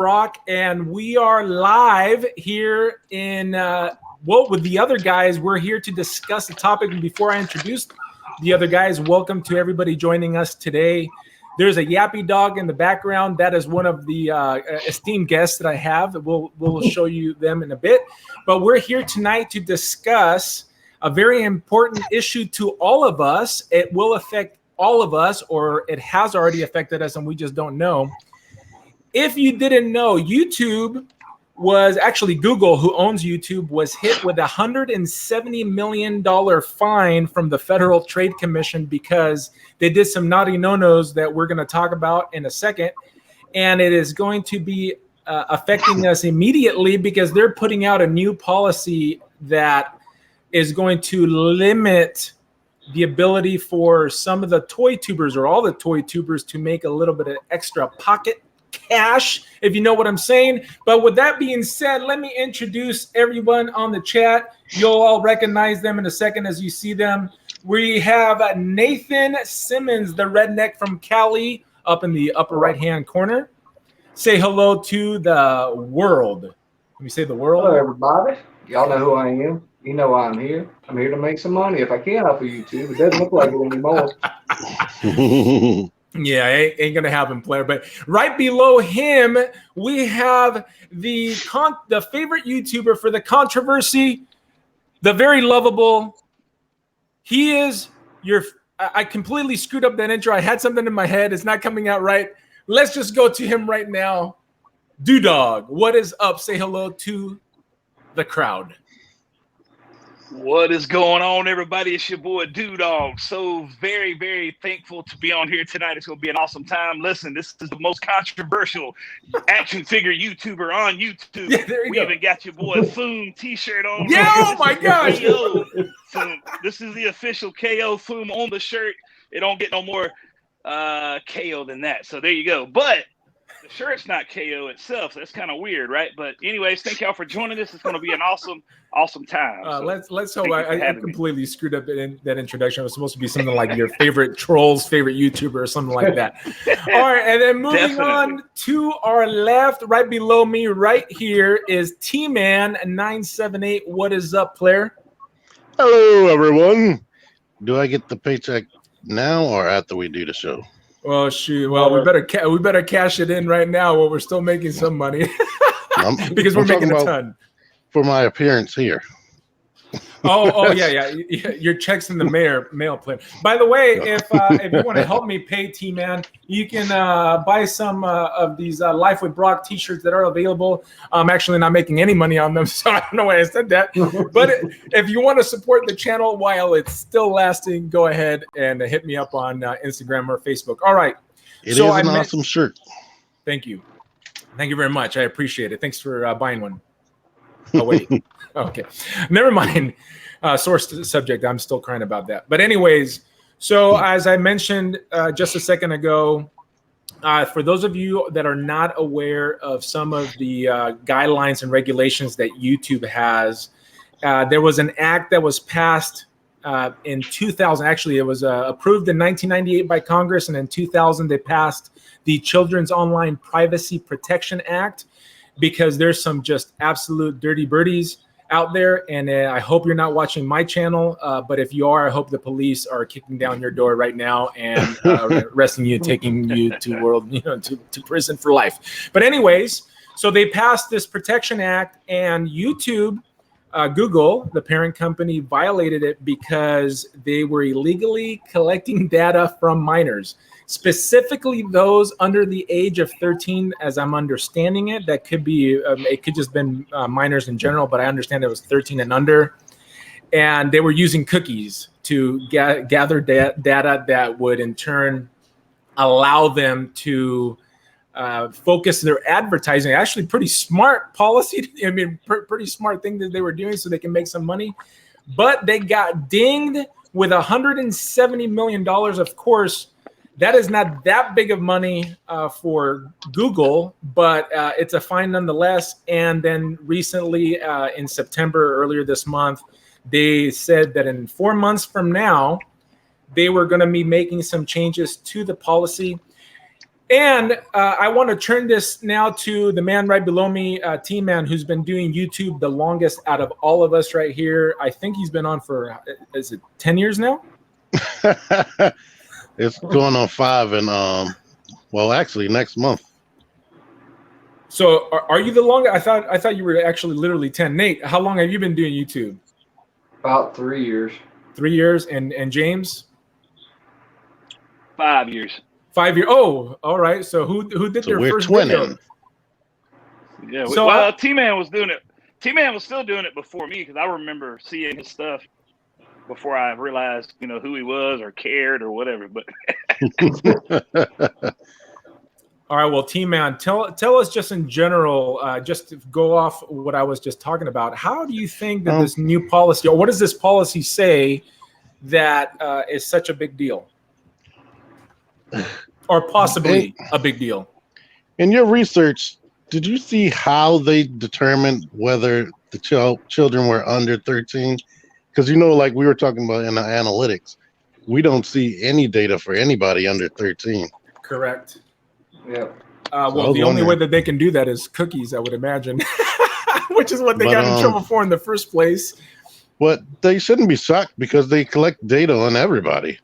Brock, and we are live here in with the other guys. We're here to discuss the topic. And before I introduce the other guys, welcome to everybody joining us today. There's a yappy dog in the background. That is one of the esteemed guests that I have. We'll show you them in a bit. But we're here tonight to discuss a very important issue to all of us. It will affect all of us, or it has already affected us, and we just don't know. If you didn't know, YouTube was actually Google, who owns YouTube, was hit with $170 million fine from the Federal Trade Commission because they did some naughty no-nos that we're going to talk about in a second. And it is going to be affecting us immediately because they're putting out a new policy that is going to limit the ability for some of the ToyTubbers or all the ToyTubbers to make a little bit of extra pocket cash, if you know what I'm saying. But with that being said, let me introduce everyone on the chat. You'll all recognize them in a second as you see them. We have Nathan Simmons, the redneck from Cali, up in the upper right-hand corner. Say hello to the world. Let me say the world. Hello, everybody. Y'all know who I am. You know why I'm here. I'm here to make some money if I can off of YouTube. It doesn't look like it anymore. Yeah, ain't gonna happen, player. But right below him, we have the favorite YouTuber for the controversy, the very lovable. He is your. I completely screwed up that intro. I had something in my head. It's not coming out right. Let's just go to him right now. DewDawg, what is up? Say hello to the crowd. What is going on, everybody? It's your boy DewDawg. So very, very thankful to be on here tonight. It's going to be an awesome time. Listen, this is the most controversial action figure YouTuber on YouTube. Yeah, there you go. Even got your boy Foom t-shirt on. Yeah, oh my gosh. So this is the official KO Foom on the shirt. It don't get no more KO than that. So there you go. But the shirt's not KO itself, so that's kind of weird, right? But anyways, thank y'all for joining us. It's going to be an awesome time. So let's hope. I completely screwed up that introduction. It was supposed to be something like your favorite troll's favorite YouTuber or something like that. All right, and then moving on to our left, right below me, right here is T-Man 978. What is up, player? Hello, everyone. Do I get the paycheck now or after we do the show? Well, shoot. Well, we better cash it in right now while we're still making some money because we're making a ton. For my appearance here. Oh, yeah. Your check's in the mail player. By the way, if you want to help me pay T-Man, you can buy some of these Life with Brock t-shirts that are available. I'm actually not making any money on them, so I don't know why I said that. But if you want to support the channel while it's still lasting, go ahead and hit me up on Instagram or Facebook. All right. It is an awesome shirt. Thank you. Thank you very much. I appreciate it. Thanks for buying one. Oh, wait. Okay. Never mind. Source subject. I'm still crying about that. But anyways, so as I mentioned just a second ago, for those of you that are not aware of some of the guidelines and regulations that YouTube has, there was an act that was passed in 2000. Actually, it was approved in 1998 by Congress, and in 2000 they passed the Children's Online Privacy Protection Act, because there's some just absolute dirty birdies out there. And I hope you're not watching my channel. But if you are, I hope the police are kicking down your door right now and arresting you, taking you to prison for life. But anyways, so they passed this Protection Act, and YouTube, Google, the parent company, violated it because they were illegally collecting data from minors. Specifically those under the age of 13, as I'm understanding it. That could be, it could just been minors in general, but I understand it was 13 and under. And they were using cookies to gather data that would in turn allow them to focus their advertising. Actually, pretty smart policy. I mean, pretty smart thing that they were doing so they can make some money. But they got dinged with $170 million. Of course, that is not that big of money for Google, but it's a fine nonetheless. And then recently, in September, earlier this month, they said that in 4 months from now, they were going to be making some changes to the policy. And I want to turn this now to the man right below me, T-Man, who's been doing YouTube the longest out of all of us right here. I think he's been on for, is it 10 years now? It's going on 5 and well, actually next month. So are you the longest? I thought you were actually literally 10. Nate, how long have you been doing YouTube? About 3 years. 3 years. And James? 5 years. 5 years. Oh, all right. So who did their we're first twinning. video? Yeah. So well, T-Man was doing it. T-Man was still doing it before me because I remember seeing his stuff before I realized, who he was or cared or whatever. But all right. Well, T-Man, tell us just in general, just to go off what I was just talking about. How do you think that this new policy, or what does this policy say that is such a big deal? Or possibly a big deal? In your research, did you see how they determined whether the children were under 13? Because like we were talking about in the analytics, we don't see any data for anybody under 13. Correct. Yeah. Well, the only way that they can do that is cookies, I would imagine, which is what they got in trouble for in the first place. But they shouldn't be shocked because they collect data on everybody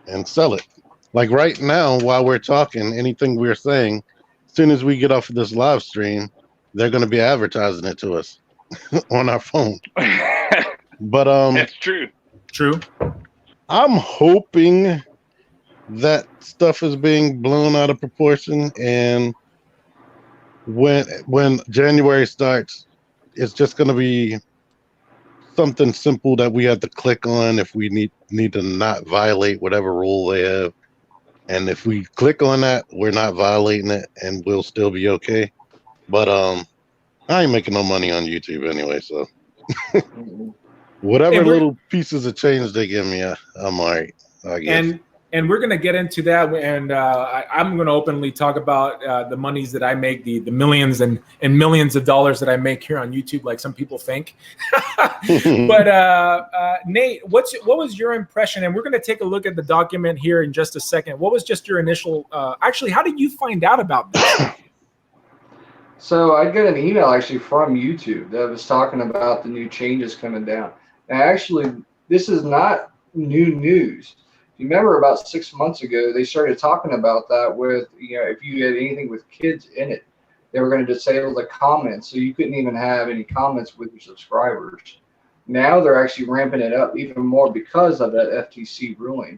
and sell it. Like right now, while we're talking, anything we're saying, as soon as we get off of this live stream, they're going to be advertising it to us on our phone. But that's true. True. I'm hoping that stuff is being blown out of proportion, and when January starts, it's just going to be something simple that we have to click on if we need to not violate whatever rule they have. And if we click on that, we're not violating it, and we'll still be okay. But I ain't making no money on YouTube anyway, so whatever little pieces of change they give me, I'm all right, I guess. And we're going to get into that, and I'm going to openly talk about the monies that I make, the millions and millions of dollars that I make here on YouTube, like some people think. But Nate, what was your impression? And we're going to take a look at the document here in just a second. What was just your initial? Actually, how did you find out about this? So I got an email actually from YouTube that was talking about the new changes coming down. And actually, this is not new news. You remember about 6 months ago, they started talking about that with, if you had anything with kids in it, they were going to disable the comments. So you couldn't even have any comments with your subscribers. Now they're actually ramping it up even more because of that FTC ruling.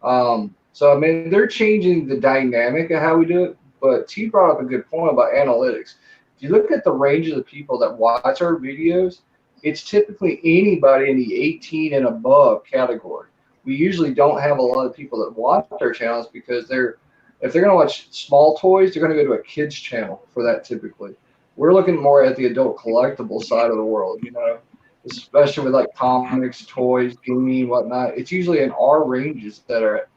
So, I mean, they're changing the dynamic of how we do it. But T brought up a good point about analytics. If you look at the range of the people that watch our videos, it's typically anybody in the 18 and above category. We usually don't have a lot of people that watch our channels because if they're going to watch small toys, they're going to go to a kids channel for that typically. We're looking more at the adult collectible side of the world, especially with like comics, toys, gaming, whatnot. It's usually in our ranges that are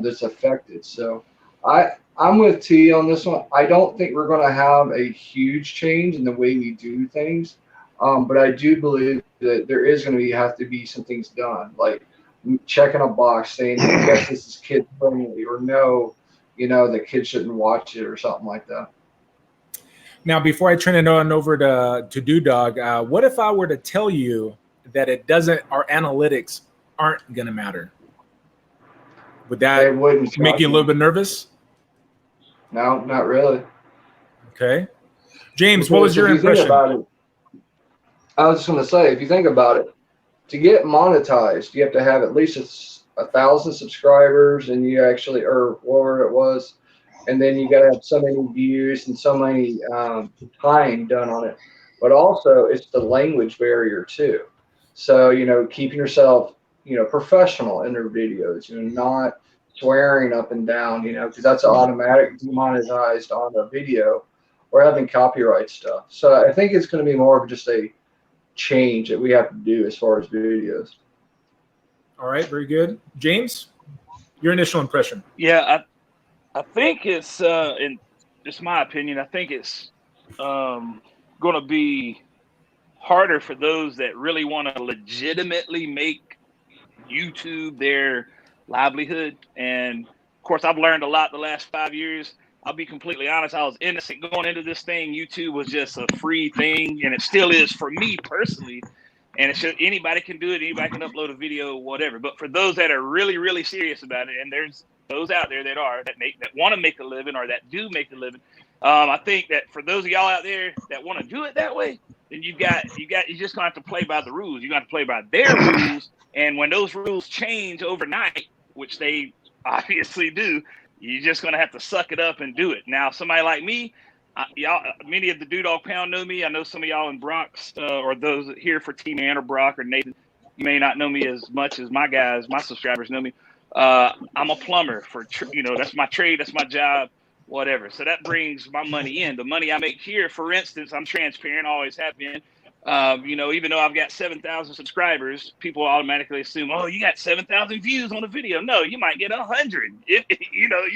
that's affected. So I'm with T on this one. I don't think we're going to have a huge change in the way we do things, but I do believe that there is going to have to be some things done, like checking a box saying, yes, this is kid friendly, or no, the kids shouldn't watch it or something like that. Now, before I turn it on over to DewDawg, what if I were to tell you that our analytics aren't going to matter? Would that make you a little bit nervous? No, not really. Okay. James, what was your impression? I was just going to say, if you think about it, to get monetized, you have to have at least 1,000 subscribers, and you actually, or whatever it was, and then you got to have so many views and so many time done on it. But also, it's the language barrier too. So keeping yourself professional in their videos, not swearing up and down, because that's automatic demonetized on a video, or having copyright stuff. So I think it's going to be more of just a change that we have to do as far as videos. All right, very good. James, your initial impression? Yeah, I think it's in just my opinion, I think it's going to be harder for those that really want to legitimately make YouTube their livelihood and course, I've learned a lot the last 5 years. I'll be completely honest. I was innocent going into this thing. YouTube was just a free thing, and it still is for me personally. And it should, anybody can do it. Anybody can upload a video, whatever. But for those that are really, really serious about it, and there's those out there that want to make a living or that do make a living, I think that for those of y'all out there that want to do it that way, then you just gonna have to play by the rules. You got to play by their rules. And when those rules change overnight, which they obviously do, you're just gonna have to suck it up and do it. Now, somebody like me, y'all, many of the DewDawg Pound know me. I know some of y'all in Bronx or those here for T-Man or Brock or Nathan. You may not know me as much as my subscribers know me. I'm a plumber that's my trade, that's my job, whatever. So that brings my money in. The money I make here, for instance, I'm transparent, always have been. Even though I've got 7,000 subscribers, people automatically assume, oh, you got 7,000 views on a video. No, you might get 100. You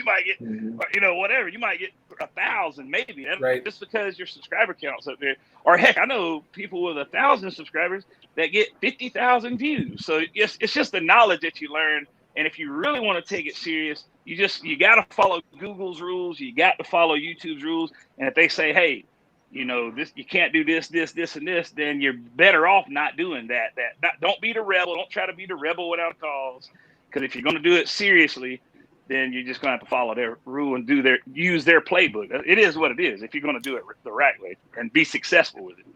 might get, whatever. You might get 1,000, maybe. Right. Just because your subscriber count's up there. Or heck, I know people with 1,000 subscribers that get 50,000 views. So it's just the knowledge that you learn. And if you really want to take it serious, you got to follow Google's rules. You got to follow YouTube's rules. And if they say, hey, this, you can't do this, and this, then you're better off not doing that. Don't be the rebel. Don't try to be the rebel without a cause. Because if you're going to do it seriously, then you're just going to have to follow their rule and use their playbook. It is what it is if you're going to do it the right way and be successful with it,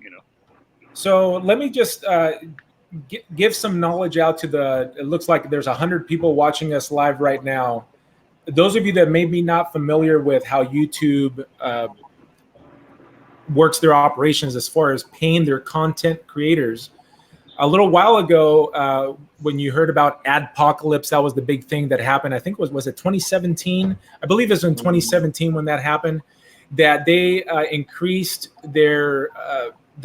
So let me just give some knowledge out to it looks like there's 100 people watching us live right now. Those of you that may be not familiar with how YouTube works their operations as far as paying their content creators. A little while ago, when you heard about Adpocalypse, that was the big thing that happened. I think was it 2017? I believe it was in 2017 when that happened, that they increased their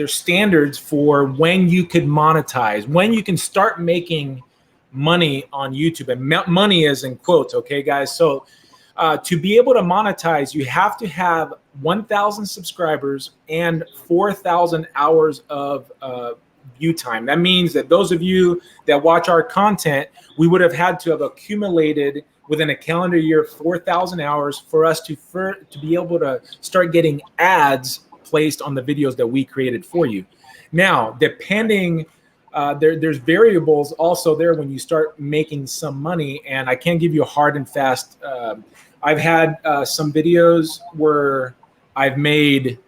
standards for when you could monetize, when you can start making money on YouTube. And money is in quotes, okay, guys? So to be able to monetize, you have to have 1,000 subscribers and 4,000 hours of view time. That means that those of you that watch our content, we would have had to have accumulated within a calendar year 4,000 hours for us to be able to start getting ads placed on the videos that we created for you. Now, depending, there's variables also there when you start making some money, and I can't give you a hard and fast. I've had some videos where I've made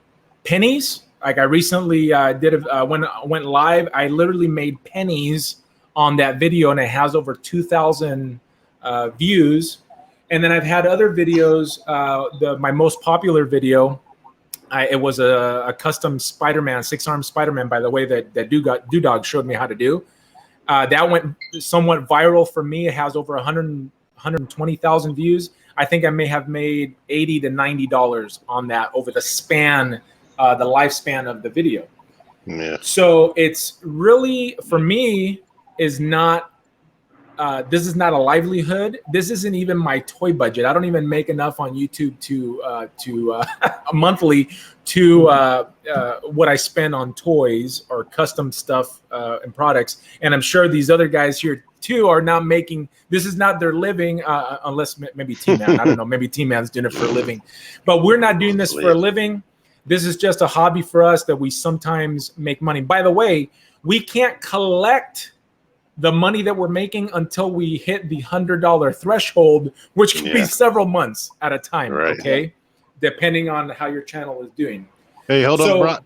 pennies. Like I recently went live. I literally made pennies on that video, and it has over 2,000 views. And then I've had other videos. My most popular video, it was a custom Spider-Man, 6-arm Spider-Man, by the way, that DewDawg showed me how to do. That went somewhat viral for me. It has over 120,000 views. I think I may have made $80 to $90 on that over the lifespan of the video. Yeah. So it's really, for me, is not. This is not a livelihood. This isn't even my toy budget. I don't even make enough on YouTube to monthly to what I spend on toys or custom stuff and products. And I'm sure these other guys here too are not making. This is not their living, unless maybe T-Man. I don't know. Maybe T-Man's doing it for a living, but we're not doing this for a living. This is just a hobby for us that we sometimes make money. By the way, we can't collect the money that we're making until we hit the $100 threshold, which can be several months at a time. Right. Okay. Depending on how your channel is doing. Hey, hold on, Brock.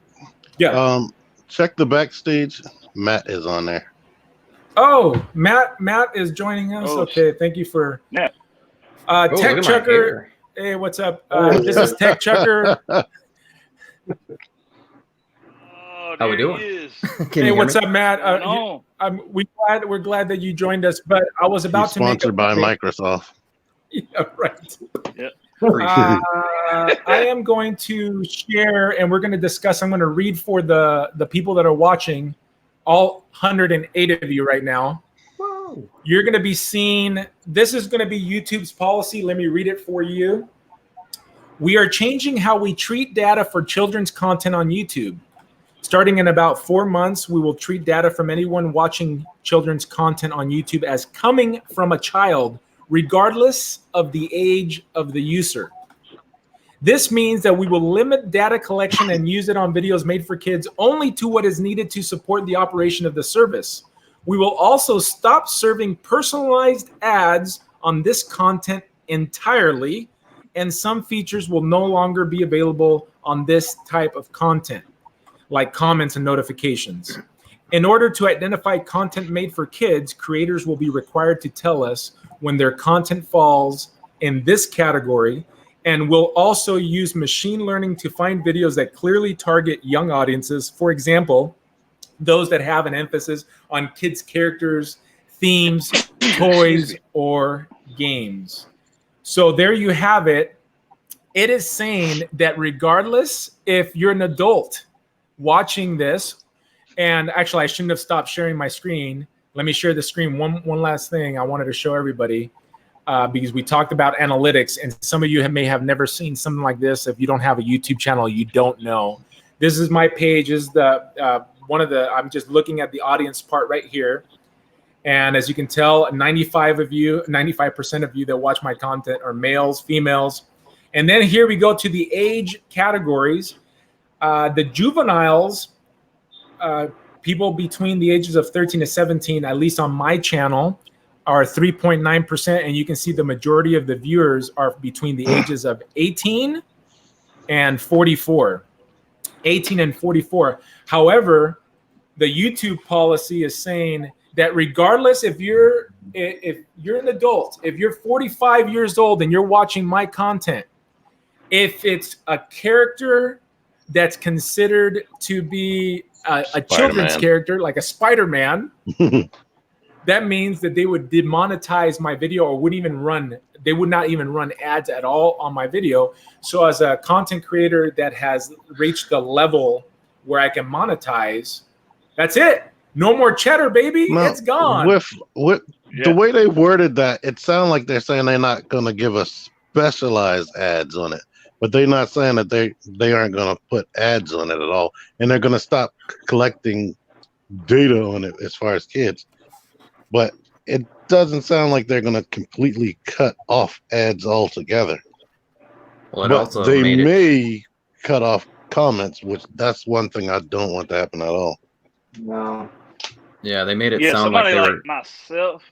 Yeah. Check the backstage. Matt is on there. Oh, Matt is joining us. Oh, okay. Thank you for TechChucker. Hey, what's up? This is TechChucker. How we doing? Hey, what's up, Matt? We're glad that you joined us. But I was about to make sponsored by Microsoft. Yeah, right. Yep. I am going to share, and we're going to discuss. I'm going to read for the people that are watching, all 108 of you right now. Whoa. You're going to be seeing. This is going to be YouTube's policy. Let me read it for you. We are changing how we treat data for children's content on YouTube. Starting in about 4 months, we will treat data from anyone watching children's content on YouTube as coming from a child, regardless of the age of the user. This means that we will limit data collection and use it on videos made for kids only to what is needed to support the operation of the service. We will also stop serving personalized ads on this content entirely, and some features will no longer be available on this type of content, like comments and notifications. In order to identify content made for kids, creators will be required to tell us when their content falls in this category, and will also use machine learning to find videos that clearly target young audiences. For example, those that have an emphasis on kids' characters, themes, toys, or games. So there you have it. It is saying that regardless if you're an adult watching this, and actually I shouldn't have stopped sharing my screen. Let me share the screen. One last thing I wanted to show everybody. Because we talked about analytics, and some of you may have never seen something like this. If you don't have a YouTube channel, you don't know. This is my page. Is the one of the. I'm just looking at the audience part right here, and as you can tell, 95% of you that watch my content are males, females, and then here we go to the age categories. The juveniles, people between the ages of 13 to 17, at least on my channel, are 3.9%, and you can see the majority of the viewers are between the ages of 18 and 44. 18 and 44. However, the YouTube policy is saying that regardless if you're an adult, if you're 45 years old and you're watching my content, if it's a character that's considered to be a children's character, like a Spider-Man, that means that they would demonetize my video or they would not even run ads at all on my video. So as a content creator that has reached the level where I can monetize, that's it. No more cheddar, baby. No, it's gone. With the way they worded that, it sounds like they're saying they're not going to give us specialized ads on it, but they're not saying that they aren't going to put ads on it at all. And they're going to stop collecting data on it as far as kids. But it doesn't sound like they're going to completely cut off ads altogether. Well, but they may cut off comments, which that's one thing I don't want to happen at all. No. Yeah, they made it sound like they were... myself.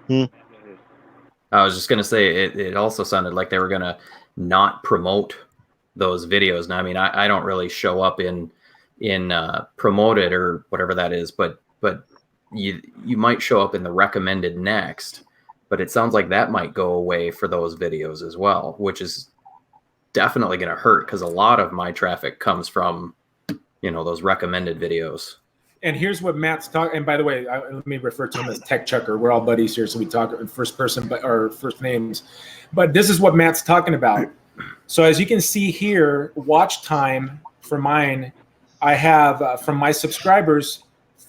I was just going to say, it also sounded like they were going to not promote those videos. Now, I mean, I don't really show up in promoted or whatever that is, but you might show up in the recommended next, but it sounds like that might go away for those videos as well, which is definitely going to hurt because a lot of my traffic comes from, those recommended videos. And here's what Matt's talking. And by the way, let me refer to him as TechChucker. We're all buddies here, so we talk in first person, or first names. But this is what Matt's talking about. So as you can see here, watch time for mine, I have from my subscribers,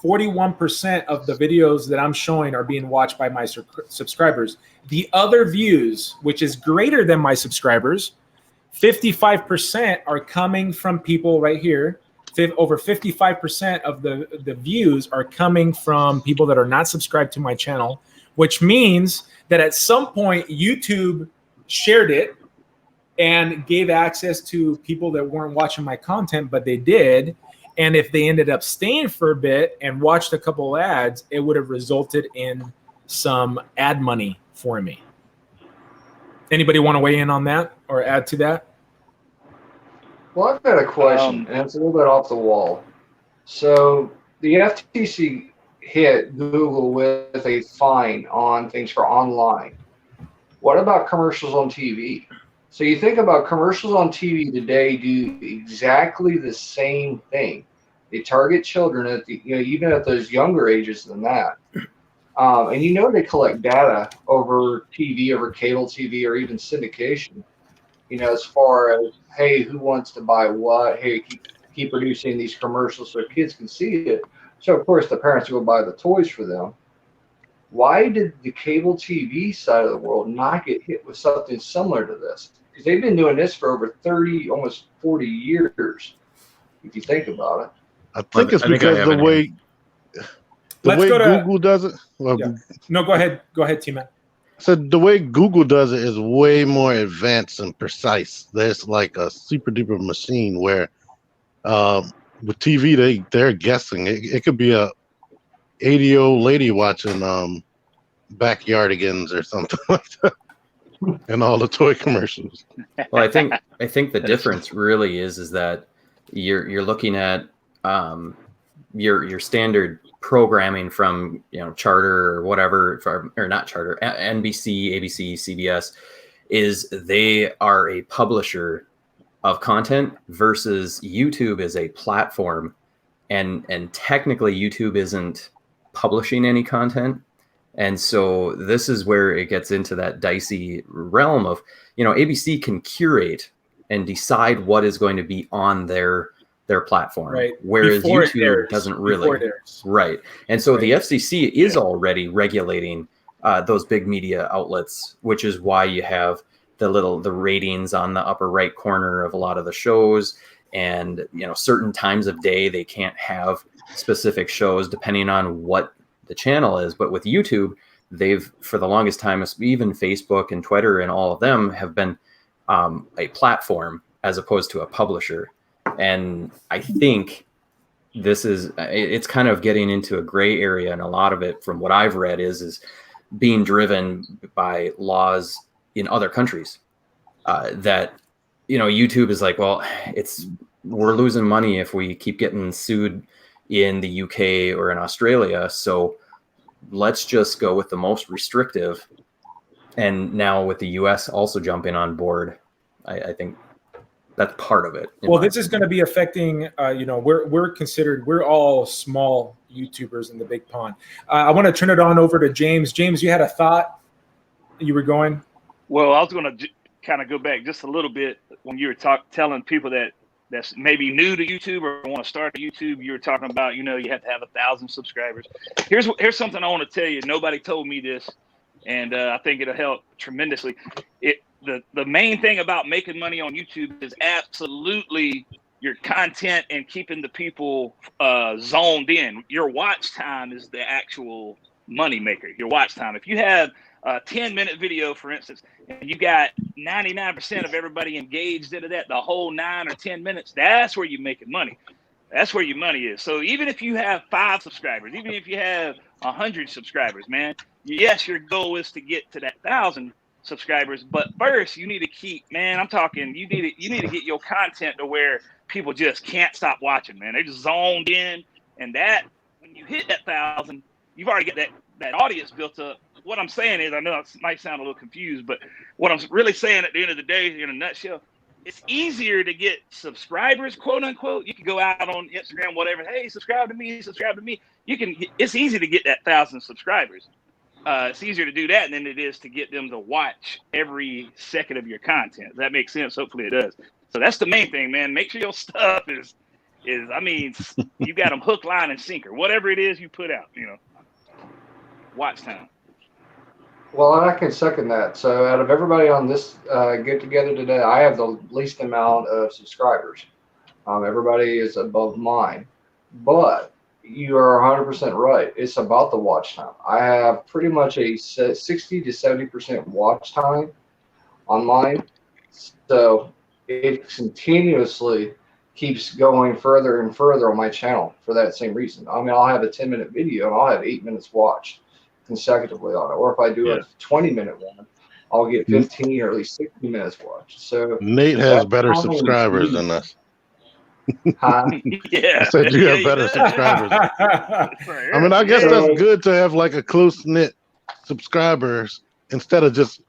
41% of the videos that I'm showing are being watched by my subscribers. The other views, which is greater than my subscribers, 55% are coming from people right here. Over 55% of the views are coming from people that are not subscribed to my channel, which means that at some point YouTube shared it and gave access to people that weren't watching my content, but they did. And if they ended up staying for a bit and watched a couple of ads, it would have resulted in some ad money for me. Anybody want to weigh in on that or add to that? Well, I've got a question, and it's a little bit off the wall. So the FTC hit Google with a fine on things for online. What about commercials on TV? So you think about commercials on TV today do exactly the same thing. They target children at even at those younger ages than that. And they collect data over TV, over cable TV, or even syndication. As far as, hey, who wants to buy what? Hey, keep producing these commercials so kids can see it. So of course the parents will buy the toys for them. Why did the cable TV side of the world not get hit with something similar to this? Because they've been doing this for over 30, almost 40 years, if you think about it. I think it's because the way Google does it. Yeah. No, go ahead. Go ahead, T-Man. So the way Google does it is way more advanced and precise. There's like a super duper machine where with TV they're guessing. It could be a 80-year-old lady watching Backyardigans or something like that, and all the toy commercials. Well, I think the difference really is that you're looking at your standard programming from Charter or whatever, or not Charter, NBC, ABC, CBS, is they are a publisher of content versus YouTube is a platform, and technically YouTube isn't publishing any content. And so this is where it gets into that dicey realm of, ABC can curate and decide what is going to be on their platform, right? Whereas Before YouTube doesn't really, right? And so the FCC is already regulating those big media outlets, which is why you have the ratings on the upper right corner of a lot of the shows, and certain times of day they can't have specific shows depending on what the channel is. But with YouTube, they've, for the longest time, even Facebook and Twitter and all of them have been a platform as opposed to a publisher. And I think it's kind of getting into a gray area, and a lot of it, from what I've read, is being driven by laws in other countries that YouTube is like, well, we're losing money if we keep getting sued in the UK or in Australia, so let's just go with the most restrictive. And now with the US also jumping on board, I think that's part of it. Well, this is going to be affecting, we're all small YouTubers in the big pond. I want to turn it on over to James. James, you had a thought you were going? Well, I was going to kind of go back just a little bit when you were telling people that's maybe new to YouTube or want to start YouTube. You were talking about, you have to have 1,000 subscribers. Here's something I want to tell you. Nobody told me this, and I think it'll help tremendously. The main thing about making money on YouTube is absolutely your content and keeping the people zoned in. Your watch time is the actual money maker. Your watch time. If you have a 10-minute video, for instance, and you got 99% of everybody engaged into that, the whole 9 or 10 minutes, that's where you're making money. That's where your money is. So even if you have 5 subscribers, even if you have 100 subscribers, man, yes, your goal is to get to that 1,000 subscribers. But first, you need to keep, man, I'm talking, you need to get your content to where people just can't stop watching, man. They're just zoned in. And that, when you hit that 1,000, you've already got that audience built up. What I'm saying is, I know it might sound a little confused, but what I'm really saying at the end of the day, in a nutshell, it's easier to get subscribers, quote unquote. You can go out on Instagram, whatever. Hey, subscribe to me. It's easy to get that 1,000 subscribers. It's easier to do that than it is to get them to watch every second of your content. Does that make sense? Hopefully it does. So that's the main thing, man. Make sure your stuff is you got them hook, line, and sinker. Whatever it is you put out, watch time. Well, and I can second that. So out of everybody on this get together today, I have the least amount of subscribers. Everybody is above mine. But you are 100% right. It's about the watch time. I have pretty much a 60 to 70% watch time on mine. So it continuously keeps going further and further on my channel for that same reason. I mean, I'll have a 10-minute video and I'll have 8 minutes watched consecutively on it. Or if I do a 20-minute one, I'll get 15 or at least 60 minutes watched. So Nate has better subscribers than us. Huh? Yeah. I said you have better subscribers. I mean, I guess that's good to have like a close-knit subscribers instead of just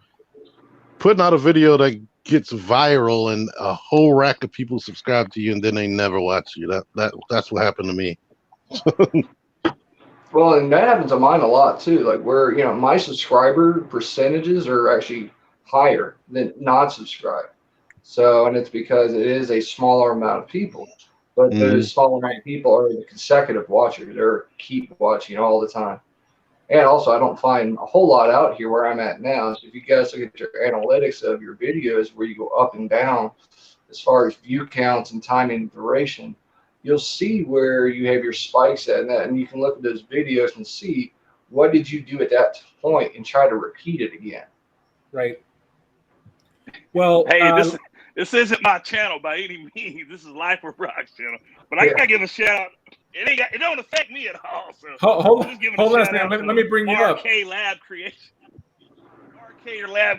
putting out a video that gets viral and a whole rack of people subscribe to you and then they never watch you. That's what happened to me. Well, and that happens to mine a lot too. Like where, my subscriber percentages are actually higher than non-subscribed. So, and it's because it is a smaller amount of people, but those smaller amount of people are the consecutive watchers. They're keep watching all the time. And also, I don't find a whole lot out here where I'm at now. So if you guys look at your analytics of your videos where you go up and down as far as view counts and time and duration, you'll see where you have your spikes at that, and you can look at those videos and see what did you do at that point and try to repeat it again. Right. Well, Hey, this isn't my channel by any means. This is Life with Brock's channel. But I gotta give a shout out. It don't affect me at all. So hold on a second. Let me bring you up. RK Lab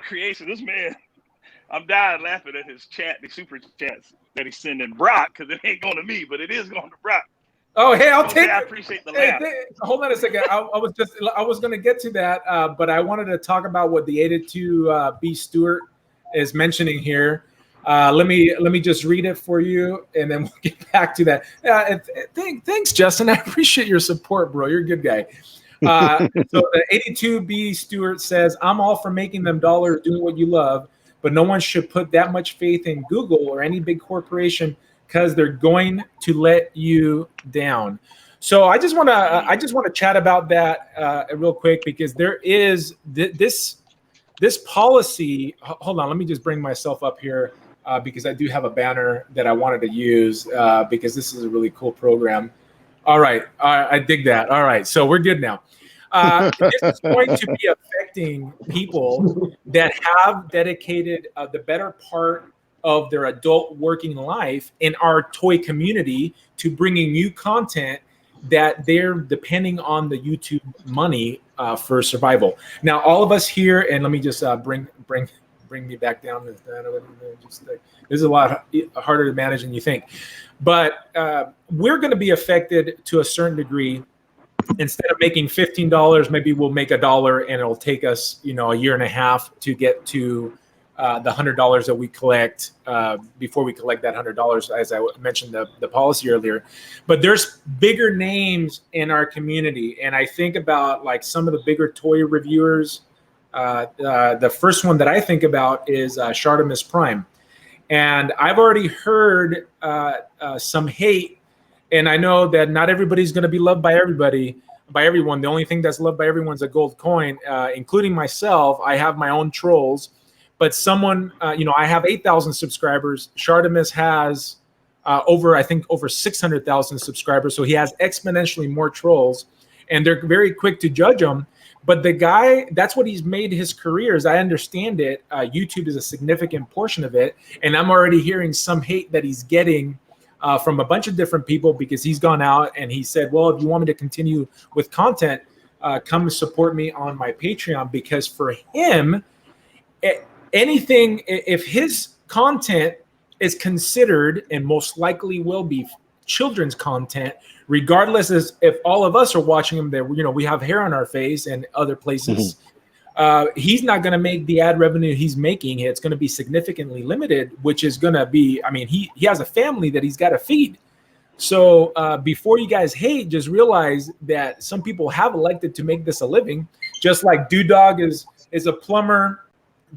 Creation. This man, I'm dying laughing at his chat, the super chats that he's sending Brock, because it ain't going to me, but it is going to Brock. Oh, hey, I'll take it. I appreciate the laugh. Hold on a second. I was going to get to that, but I wanted to talk about what the 82B Stewart is mentioning here. Let me just read it for you, and then we'll get back to that. Thanks, Justin. I appreciate your support, bro. You're a good guy. So the 82B Stewart says, I'm all for making them dollars doing what you love, but no one should put that much faith in Google or any big corporation because they're going to let you down. So I just want to chat about that real quick, because there is this policy. Hold on, let me just bring myself up here. Because I do have a banner that I wanted to use because this is a really cool program. All right, I dig that. All right, so we're good now. This is going to be affecting people that have dedicated the better part of their adult working life in our toy community to bringing new content that they're depending on the YouTube money for survival. Now, all of us here, and let me just bring me back down. This is a lot harder to manage than you think. But we're going to be affected to a certain degree. Instead of making $15, maybe we'll make $1, and it'll take us, a year and a half to get to the $100 that we collect before we collect that $100, as I mentioned the policy earlier. But there's bigger names in our community, and I think about like some of the bigger toy reviewers. The first one that I think about is Shartimus Prime. And I've already heard some hate, and I know that not everybody's going to be loved by everyone. The only thing that's loved by everyone is a gold coin, including myself. I have my own trolls, but someone, I have 8,000 subscribers. Shartimus has over 600,000 subscribers. So he has exponentially more trolls, and they're very quick to judge him. But the guy, that's what he's made his career. As I understand it, YouTube is a significant portion of it. And I'm already hearing some hate that he's getting from a bunch of different people, because he's gone out and he said, well, if you want me to continue with content, come support me on my Patreon. Because for him, if his content is considered, and most likely will be, children's content, regardless as if all of us are watching him, that we have hair on our face and other places, he's not going to make the ad revenue he's making. It's going to be significantly limited, which is going to be, he has a family that he's got to feed. So before you guys hate, just realize that some people have elected to make this a living, just like DewDawg is a plumber,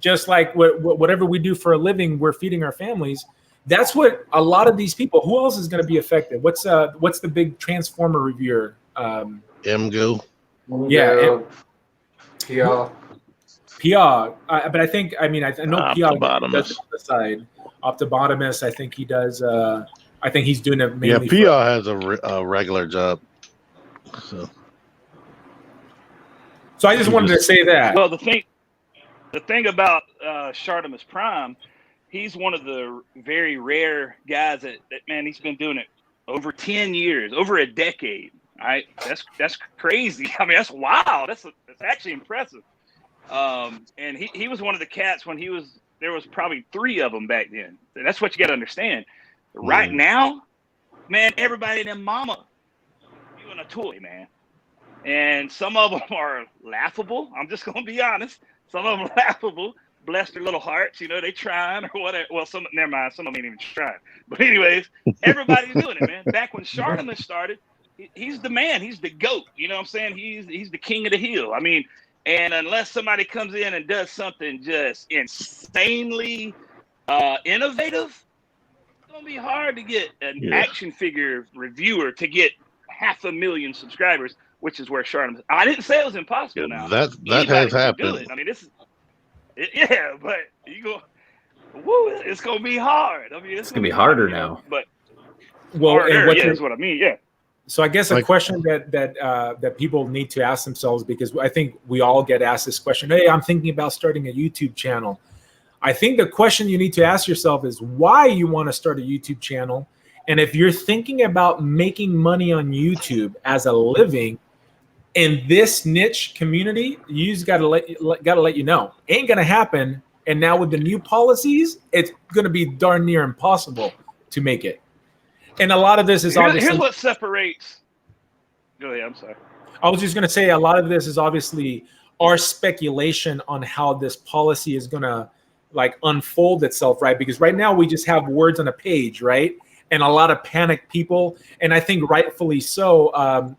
just like whatever we do for a living, we're feeding our families. That's what a lot of these people. Who else is going to be affected? What's the big Transformer reviewer? MGO. Yeah. PR. But I think I know PR does it on the side. Optobotomus, I think he does. I think he's doing it mainly. Yeah, PR has a regular job. So I just wanted to say that. Well, the thing about Shartimus Prime, he's one of the very rare guys that man, he's been doing it over 10 years, over a decade. Right? That's crazy. That's wild. That's actually impressive. And he was one of the cats when there was probably 3 of them back then. That's what you got to understand. Right now, man, everybody and their mama doing a toy, man. And some of them are laughable. I'm just going to be honest. Some of them are laughable. Bless their little hearts, they trying or whatever. Well, never mind, some of them ain't even trying. But anyways, everybody's doing it, man. Back when Shartimus started, he's the man. He's the GOAT. You know what I'm saying? He's the king of the hill. And unless somebody comes in and does something just insanely innovative, it's going to be hard to get an action figure reviewer to get 500,000 subscribers, which is where Shartimus. I didn't say it was impossible now. That has happened. But you go, woo, it's gonna be hard. It's gonna be harder now. But harder, is what I mean. Yeah. So I guess a Like- question that people need to ask themselves, because I think we all get asked this question, hey, I'm thinking about starting a YouTube channel. I think the question you need to ask yourself is why you want to start a YouTube channel. And if you're thinking about making money on YouTube as a living in this niche community, you just gotta let you know. Ain't gonna happen. And now with the new policies, it's gonna be darn near impossible to make it. And a lot of this is obviously. Here's what separates. Go ahead. I'm sorry. I was just going to say a lot of this is obviously our speculation on how this policy is going to like unfold itself, right? Because right now we just have words on a page, right? And a lot of panicked people. And I think rightfully so.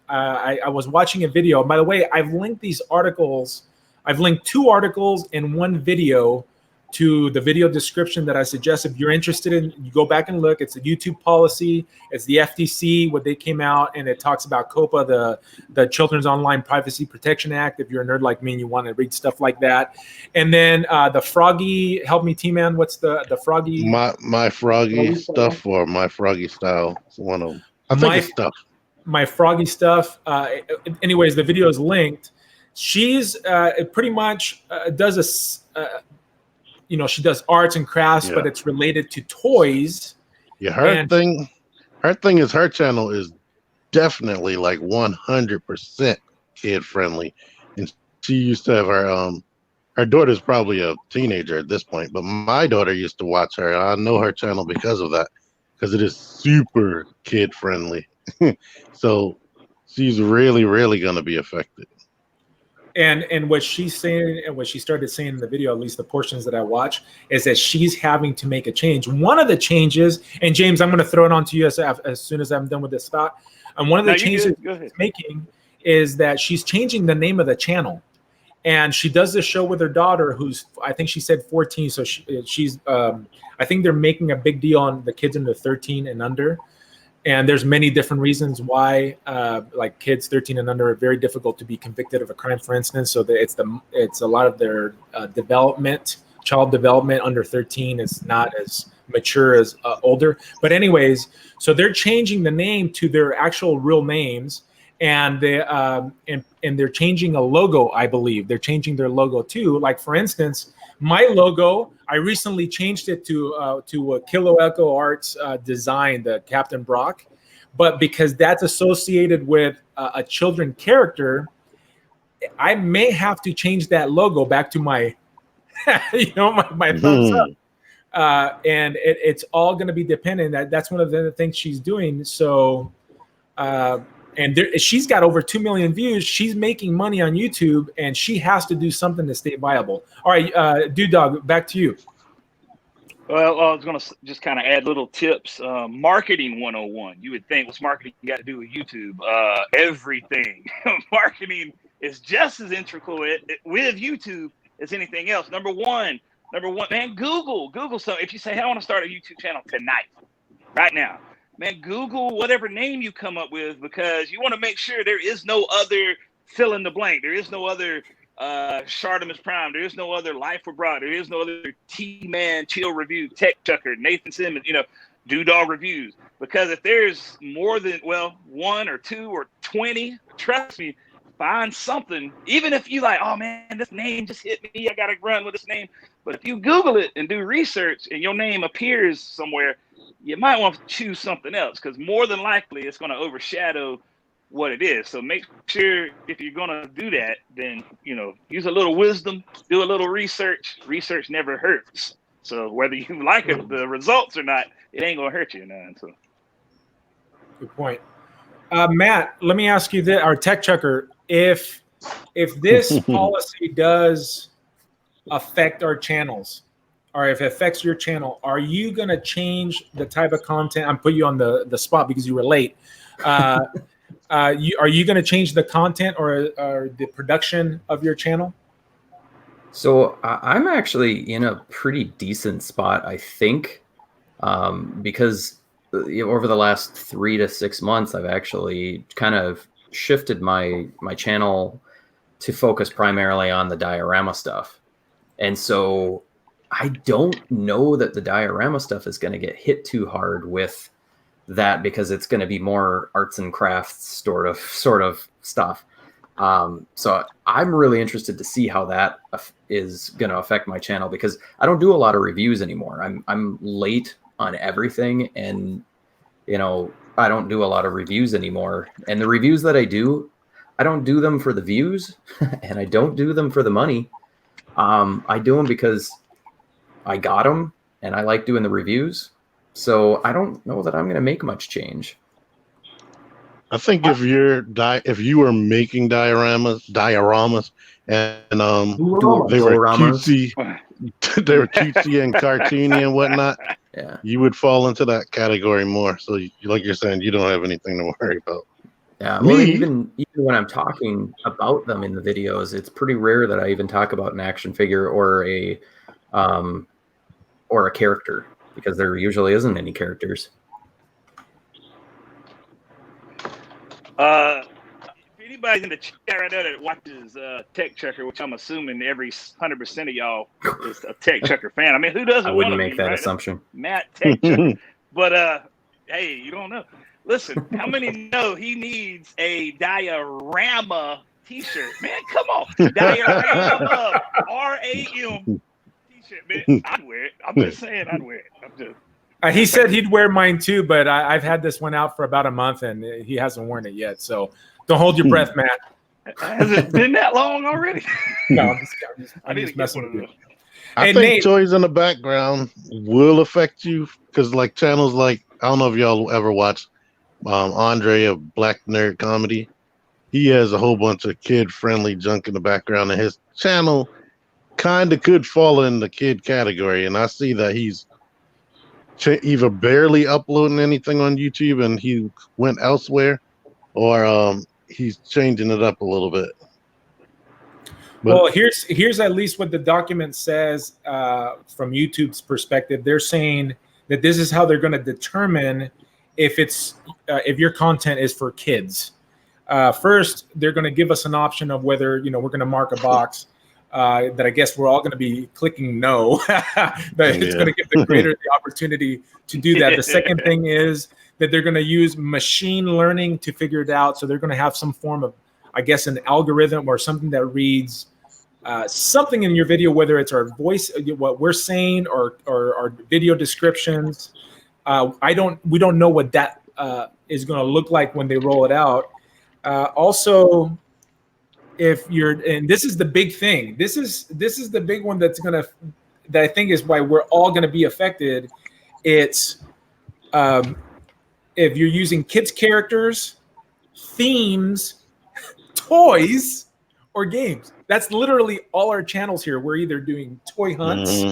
I was watching a video. By the way, I've linked these articles. I've linked 2 articles and 1 video to the video description that I suggest. If you're interested in, you go back and look. It's a YouTube policy. It's the FTC, what they came out, and it talks about COPA, the Children's Online Privacy Protection Act. If you're a nerd like me and you want to read stuff like that. And then the Froggy, help me, T-Man. What's the Froggy? My Froggy stuff or My Froggy Style. It's one of them. I think it's stuff. My Froggy stuff. Anyways, the video is linked. She's pretty much does she does arts and crafts, but it's related to toys. Yeah, her thing is her channel is definitely like 100% kid friendly, and she used to have her daughter's probably a teenager at this point, but my daughter used to watch her. I know her channel because of that, because it is super kid friendly. So she's really, really gonna be affected. And what she's saying, and what she started saying in the video, at least the portions that I watch, is that she's having to make a change. One of the changes, and James, I'm going to throw it on to you as soon as I'm done with this thought. And one of the changes she's making is that she's changing the name of the channel. And she does this show with her daughter, who's, I think she said 14. So she's, I think they're making a big deal on the kids under 13 and under. And there's many different reasons why, like kids 13 and under are very difficult to be convicted of a crime, for instance. So it's a lot of their child development under 13 is not as mature as older. But anyways, so they're changing the name to their actual real names, and they're changing a logo. I believe they're changing their logo too. Like for instance, my logo, I recently changed it to Kilo Echo Arts design, the Captain Brock, but because that's associated with a children character, I may have to change that logo back to my, my thumbs up, and it's all going to be dependent. That's one of the things she's doing. So, she's got over 2 million views. She's making money on YouTube, and she has to do something to stay viable. All right, DewDawg, back to you. Well, I was going to just kind of add little tips. Marketing 101. You would think, what's marketing got to do with YouTube? Everything. Marketing is just as integral with YouTube as anything else. Number one, man, Google something. If you say, hey, I want to start a YouTube channel tonight, right now, man, Google whatever name you come up with, because you want to make sure there is no other fill in the blank. There is no other Shardamus Prime. There is no other Life Abroad. There is no other T-Man Chill Review, TechChucker, Nathan Simmons, DewDawg Reviews. Because if there's more than, 1 or 2 or 20, trust me, find something. Even if you like, oh man, this name just hit me, I got to run with this name. But if you Google it and do research and your name appears somewhere, you might want to choose something else, because more than likely it's going to overshadow what it is. So make sure if you're going to do that, then, use a little wisdom, do a little research. Research never hurts. So whether you like the results or not, it ain't going to hurt you. So. Good point. Matt, let me ask you this, our TechChucker, if this policy does affect our channels, or if it affects your channel, are you going to change the type of content? I'm putting you on the spot because you were late. Are you going to change the content or the production of your channel? So I'm actually in a pretty decent spot, I think, because over the last 3 to 6 months, I've actually kind of shifted my channel to focus primarily on the diorama stuff. And so I don't know that the diorama stuff is going to get hit too hard with that because it's going to be more arts and crafts sort of stuff. So I'm really interested to see how that is going to affect my channel, because I don't do a lot of reviews anymore. I'm late on everything, and I don't do a lot of reviews anymore. And the reviews that I don't do them for the views, and I don't do them for the money. I do them because I got them, and I like doing the reviews. So I don't know that I'm going to make much change. I think if you were making dioramas, and they were cutesy, they were cutesy and cartoony and whatnot, yeah, you would fall into that category more. So, like you're saying, you don't have anything to worry about. Yeah, well, even when I'm talking about them in the videos, it's pretty rare that I even talk about an action figure or a character, because there usually isn't any characters. If anybody's in the chat right now that watches TechChucker, which I'm assuming every 100% of y'all is a TechChucker fan. I mean, who doesn't? I wouldn't make that assumption. Matt TechChucker. But hey, you don't know. Listen, how many know he needs a diorama T-shirt? Man, come on, diorama RAM T-shirt, man. I'd wear it. I'm just saying, I'd wear it. He said he'd wear mine too, but I've had this one out for about a month and he hasn't worn it yet. So don't hold your breath, Matt. Has it been that long already? No, I'm need just to messing get with one you. of I Hey, think Nate. toys in the background will affect you, because like channels like, I don't know if y'all ever watched Andre of Black Nerd Comedy. He has a whole bunch of kid-friendly junk in the background, and his channel kind of could fall in the kid category. And I see that he's either barely uploading anything on YouTube and he went elsewhere, or he's changing it up a little bit. But, well, here's at least what the document says from YouTube's perspective. They're saying that this is how they're going to determine if your content is for kids. First, they're going to give us an option of whether we're going to mark a box that I guess we're all going to be clicking no. It's going to give the creator the opportunity to do that. The second thing is that they're going to use machine learning to figure it out. So they're going to have some form of, I guess, an algorithm or something that reads something in your video, whether it's our voice, what we're saying, or our video descriptions. We don't know what that is going to look like when they roll it out. Also, and this is the big thing. This is the big one that I think is why we're all going to be affected. It's if you're using kids characters, themes, toys, or games. That's literally all our channels here. We're either doing toy hunts,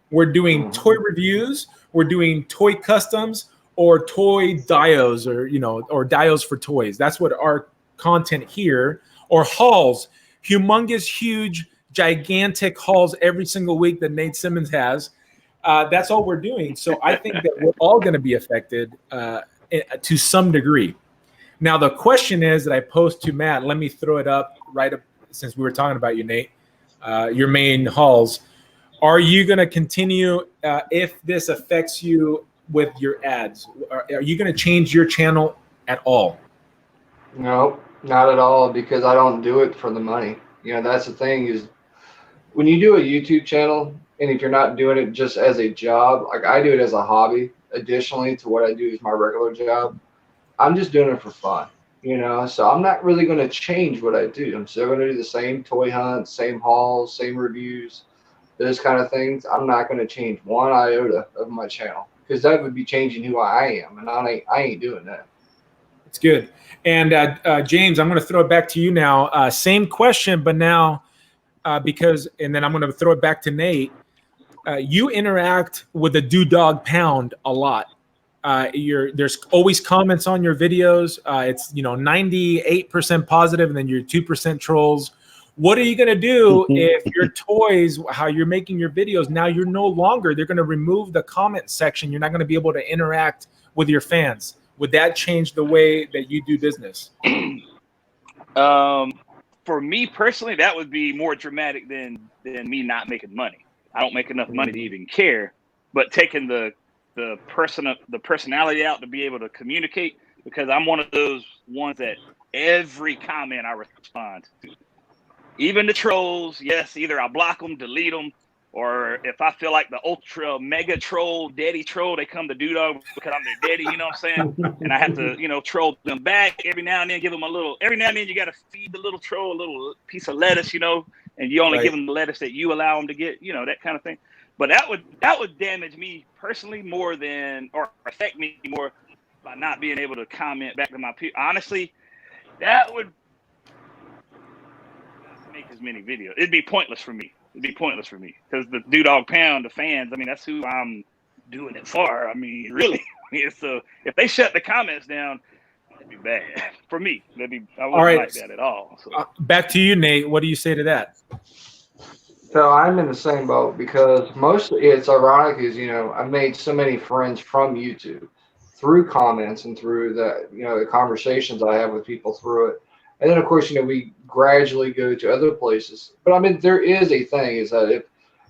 we're doing toy reviews, we're doing toy customs, or toy dios, or dios for toys. That's what our content here, or hauls, humongous, huge, gigantic hauls every single week that Nate Simmons has. That's all we're doing. So I think that we're all going to be affected to some degree. Now, the question is that I posed to Matt, let me throw it up since we were talking about you, Nate, your main hauls. Are you going to continue if this affects you with your ads? Are you going to change your channel at all? No, not at all, because I don't do it for the money. That's the thing, is when you do a YouTube channel, and if you're not doing it just as a job, like I do it as a hobby, additionally to what I do as my regular job, I'm just doing it for fun, so I'm not really going to change what I do. I'm still going to do the same toy hunts, same hauls, same reviews, those kind of things. I'm not going to change one iota of my channel, because that would be changing who I am, and I ain't doing that. It's good. And James, I'm going to throw it back to you now. Same question, but now and then I'm going to throw it back to Nate. You interact with the DewDawg Pound a lot. There's always comments on your videos. It's 98% positive, and then your 2% trolls. What are you going to do if your toys, how you're making your videos, now you're no longer, they're going to remove the comment section. You're not going to be able to interact with your fans. Would that change the way that you do business? For me personally, that would be more dramatic than me not making money. I don't make enough money to even care. But taking the the personality out to be able to communicate, because I'm one of those ones that every comment I respond to, even the trolls. Yes, either I block them, delete them, or if I feel like the ultra mega troll, daddy troll, they come to DewDawg because I'm their daddy, you know what I'm saying? And I have to, troll them back every now and then, give them a little, every now and then you got to feed the little troll a little piece of lettuce, and you only give them the lettuce that you allow them to get, that kind of thing. But that would damage me personally more than, or affect me more, by not being able to comment back to my people. Honestly, that would not make as many videos. It'd be pointless for me. Because the DewDawg Pound, the fans, that's who I'm doing it for. Really. So if they shut the comments down, that'd be bad for me. I wouldn't like that at all. So. Back to you, Nate. What do you say to that? So I'm in the same boat, because mostly it's ironic is, I made so many friends from YouTube through comments and through the conversations I have with people through it. And then, of course, we gradually go to other places. But there is a thing is that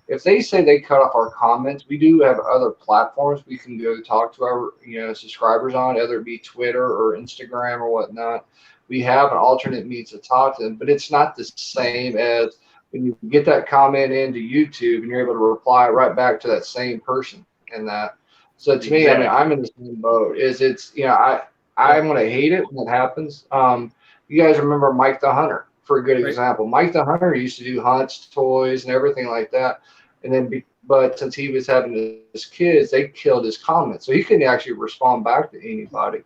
if they say they cut off our comments, we do have other platforms we can go talk to our subscribers on, whether it be Twitter or Instagram or whatnot. We have an alternate means to talk to them, but it's not the same as when you get that comment into YouTube and you're able to reply right back to that same person and that. So to me, I'm in the same boat. I'm gonna hate it when it happens. You guys remember Mike the Hunter, for a good example. Mike the Hunter used to do hunts, toys, and everything like that. And then, but since he was having his kids, they killed his comments, so he couldn't actually respond back to anybody.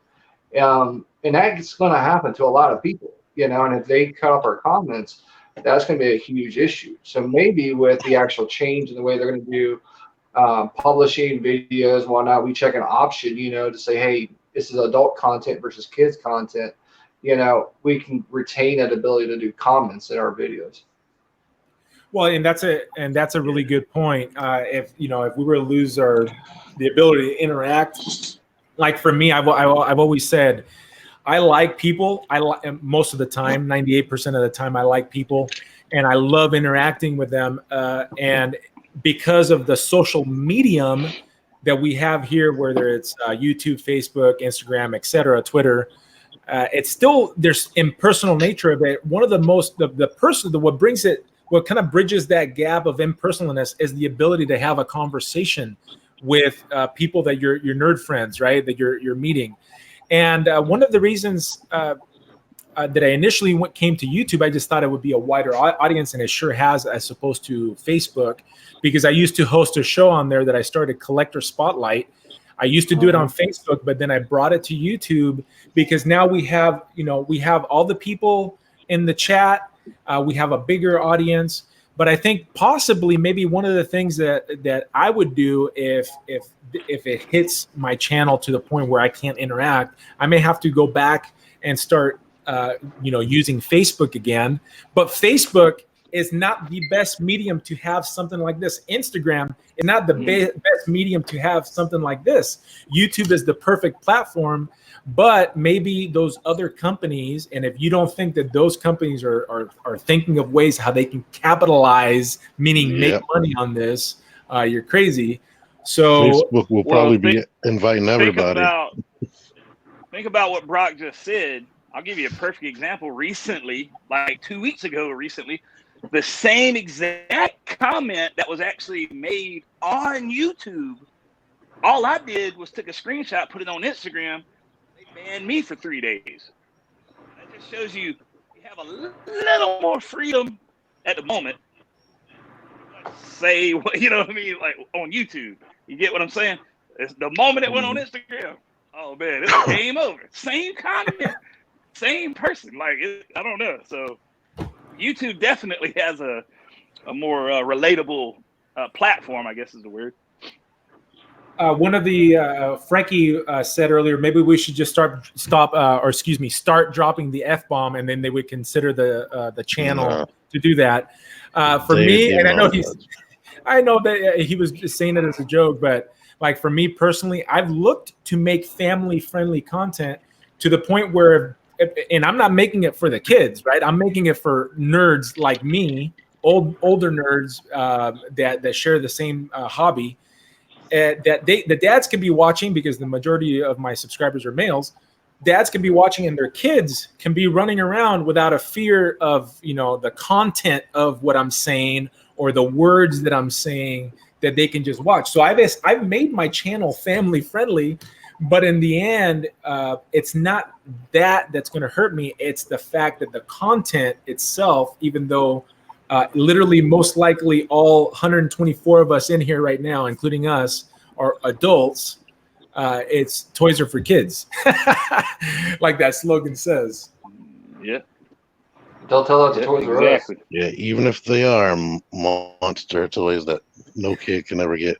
And that's going to happen to a lot of people, And if they cut off our comments, that's going to be a huge issue. So maybe with the actual change in the way they're going to do publishing videos and whatnot, we check an option, to say, hey, this is adult content versus kids content. We can retain that ability to do comments in our videos. Well, and that's a really good point. If we were to lose the ability to interact, like for me, I've always said, I like people. Most of the time, 98% of the time, I like people, and I love interacting with them. And because of the social medium that we have here, whether it's YouTube, Facebook, Instagram, etc., Twitter. It's still, there's impersonal nature of it. One of the most, what kind of bridges that gap of impersonalness is the ability to have a conversation with people that your nerd friends, right? That you're meeting. And one of the reasons that I initially came to YouTube, I just thought it would be a wider audience, and it sure has, as opposed to Facebook, because I used to host a show on there that I started, Collector Spotlight. I used to do it on Facebook, but then I brought it to YouTube because now we have all the people in the chat. We have a bigger audience. But I think possibly maybe one of the things that I would do if it hits my channel to the point where I can't interact, I may have to go back and start using Facebook again. But Facebook is not the best medium to have something like this. Instagram is not the best medium to have something like this. YouTube is the perfect platform, but maybe those other companies, and if you don't think that those companies are thinking of ways how they can capitalize, meaning make money on this, you're crazy. So Facebook will probably be inviting everybody. Think about what Brock just said. I'll give you a perfect example. Recently, like 2 weeks ago, the same exact comment that was actually made on YouTube, all I did was took a screenshot, put it on Instagram. They banned me for 3 days. That just shows you have a little more freedom at the moment. Say what like on YouTube. You get what I'm saying? It's the moment it went on Instagram. Oh man, it's game over. Same comment, same person. I don't know. So YouTube definitely has a more relatable platform, I guess is the word. One of the Frankie said earlier, maybe we should just start dropping the F-bomb, and then they would consider the channel to do that. For me, and I know that he was just saying it as a joke, but like for me personally, I've looked to make family-friendly content to the point where, and I'm not making it for the kids, right? I'm making it for nerds like me, older nerds that share the same hobby. that the dads can be watching, because the majority of my subscribers are males. Dads can be watching, and their kids can be running around without a fear of, you know, the content of what I'm saying or the words that I'm saying, that they can just watch. So I've made my channel family friendly, but in the end, it's not that's going to hurt me. It's the fact that the content itself, even though literally most likely all 124 of us in here right now, including us, are adults. It's toys are for kids, like that slogan says. Yeah. They'll tell that to Toys R Us. Exactly. Yeah, even if they are monster toys that no kid can ever get.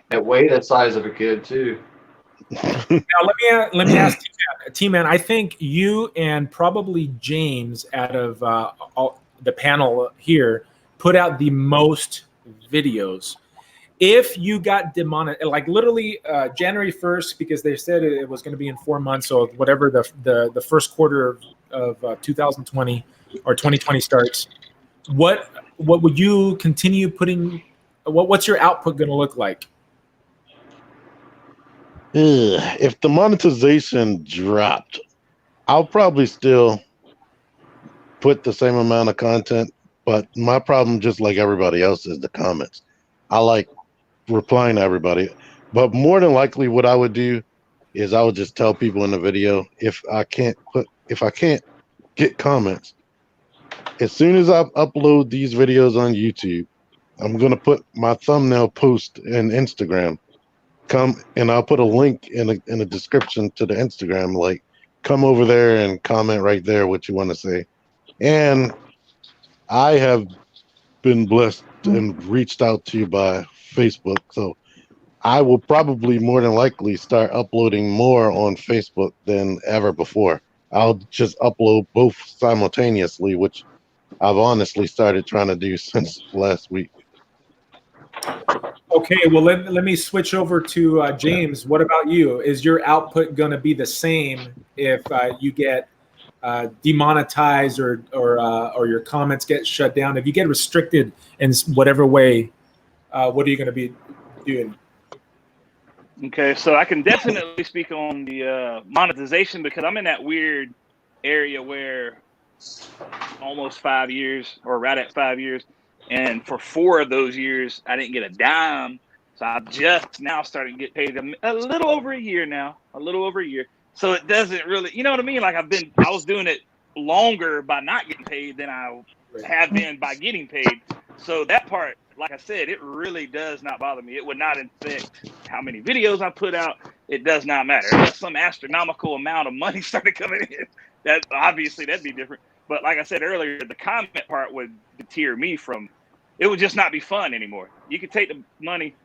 That weigh the size of a kid too. Now let me ask T-Man. I think you and probably James, out of all the panel here, put out the most videos. If you got demonetized, like literally January 1st, because they said it was going to be in 4 months, so whatever the first quarter of 2020 or 2020 starts, what would you continue putting? What's your output going to look like? If the monetization dropped, I'll probably still put the same amount of content, but my problem, just like everybody else, is the comments. I like replying to everybody, but more than likely what I would do is I would just tell people in the video, if I can't get comments, as soon as I upload these videos on YouTube, I'm going to put my thumbnail post in Instagram. Come, and I'll put a link in a description to the Instagram, like, come over there and comment right there what you want to say. And I have been blessed and reached out to by Facebook, so I will probably more than likely start uploading more on Facebook than ever before. I'll just upload both simultaneously, which I've honestly started trying to do since last week. Okay, well, let me switch over to James. What about you? Is your output going to be the same if you get demonetized or your comments get shut down? If you get restricted in whatever way, what are you going to be doing? Okay, so I can definitely speak on the monetization, because I'm in that weird area where almost 5 years, or right at 5 years, and for 4 of those years, I didn't get a dime. So I've just now started to get paid a little over a year now, So it doesn't really, you know what I mean? Like I was doing it longer by not getting paid than I have been by getting paid. So that part, like I said, it really does not bother me. It would not affect how many videos I put out. It does not matter. Unless some astronomical amount of money started coming in, that obviously that'd be different. But like I said earlier, the comment part would deter me from, it would just not be fun anymore. You could take the money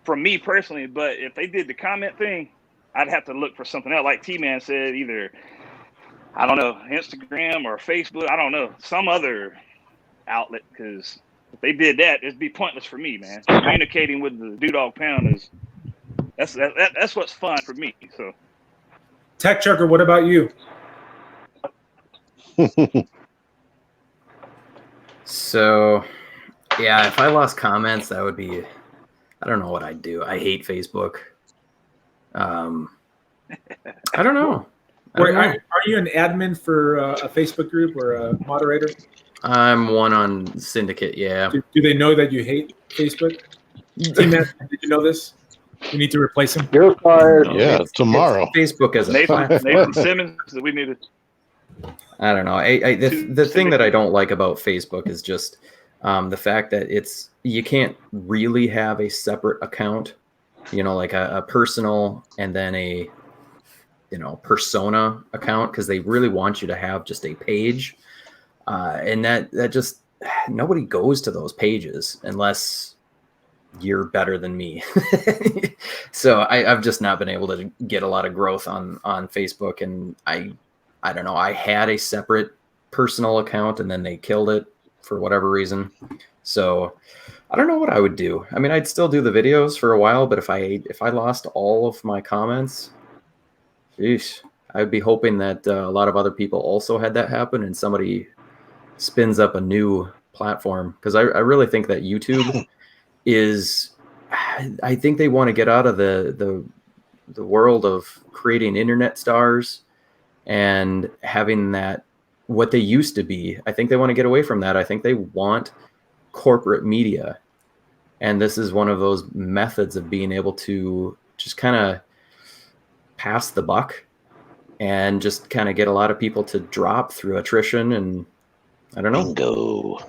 from me personally, but if they did the comment thing, I'd have to look for something else. Like T-Man said, either, I don't know, Instagram or Facebook, I don't know, some other outlet, because if they did that, it'd be pointless for me, man. Communicating with the DewDawg Pound that's what's fun for me. So, TechChucker, what about you? So, yeah, if I lost comments, that would be, I don't know what I'd do. I hate Facebook. I don't know. Are you an admin for a Facebook group or a moderator? I'm one on Syndicate, yeah. Do they know that you hate Facebook? T-Man, did you know this? You need to replace him. You're fired. Yeah, tomorrow. It's Facebook as a Nathan Simmons, we needed. I don't know. The thing that I don't like about Facebook is just the fact that you can't really have a separate account, like a personal and then a persona account, because they really want you to have just a page, and that just, nobody goes to those pages unless you're better than me. So I've just not been able to get a lot of growth on Facebook, and I don't know. I had a separate personal account and then they killed it for whatever reason. So I don't know what I would do. I mean, I'd still do the videos for a while, but if I lost all of my comments, sheesh, I'd be hoping that a lot of other people also had that happen and somebody spins up a new platform. Because I really think that YouTube I think they want to get out of the world of creating internet stars and having that what they used to be. I think they want to get away from that. I think they want corporate media. And this is one of those methods of being able to just kind of pass the buck and just kind of get a lot of people to drop through attrition. And I don't know. Bingo.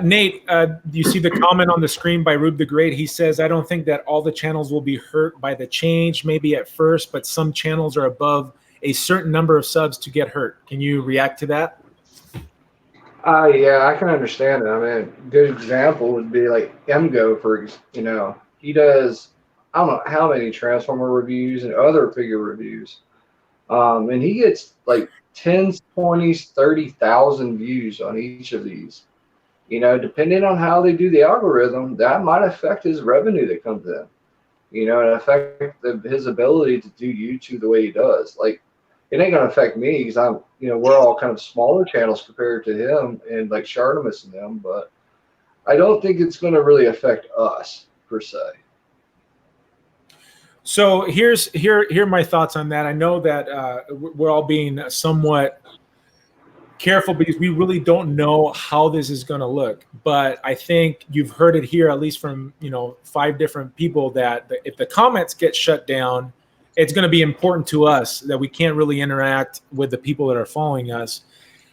Nate, you see the comment on the screen by Rube the Great. He says, I don't think that all the channels will be hurt by the change, maybe at first, but some channels are above a certain number of subs to get hurt. Can you react to that? Yeah, I can understand it. I mean, a good example would be like MGO, he does, I don't know how many Transformer reviews and other figure reviews. And he gets like 10s, 20s, 30,000 views on each of these. Depending on how they do the algorithm, that might affect his revenue that comes in. And affect his ability to do YouTube the way he does. Like, it ain't gonna affect me because I'm, we're all kind of smaller channels compared to him and like Shartimus and them, but I don't think it's gonna really affect us per se. So here are my thoughts on that. I know that we're all being somewhat careful because we really don't know how this is going to look. But I think you've heard it here, at least from 5 different people, that if the comments get shut down, it's going to be important to us that we can't really interact with the people that are following us.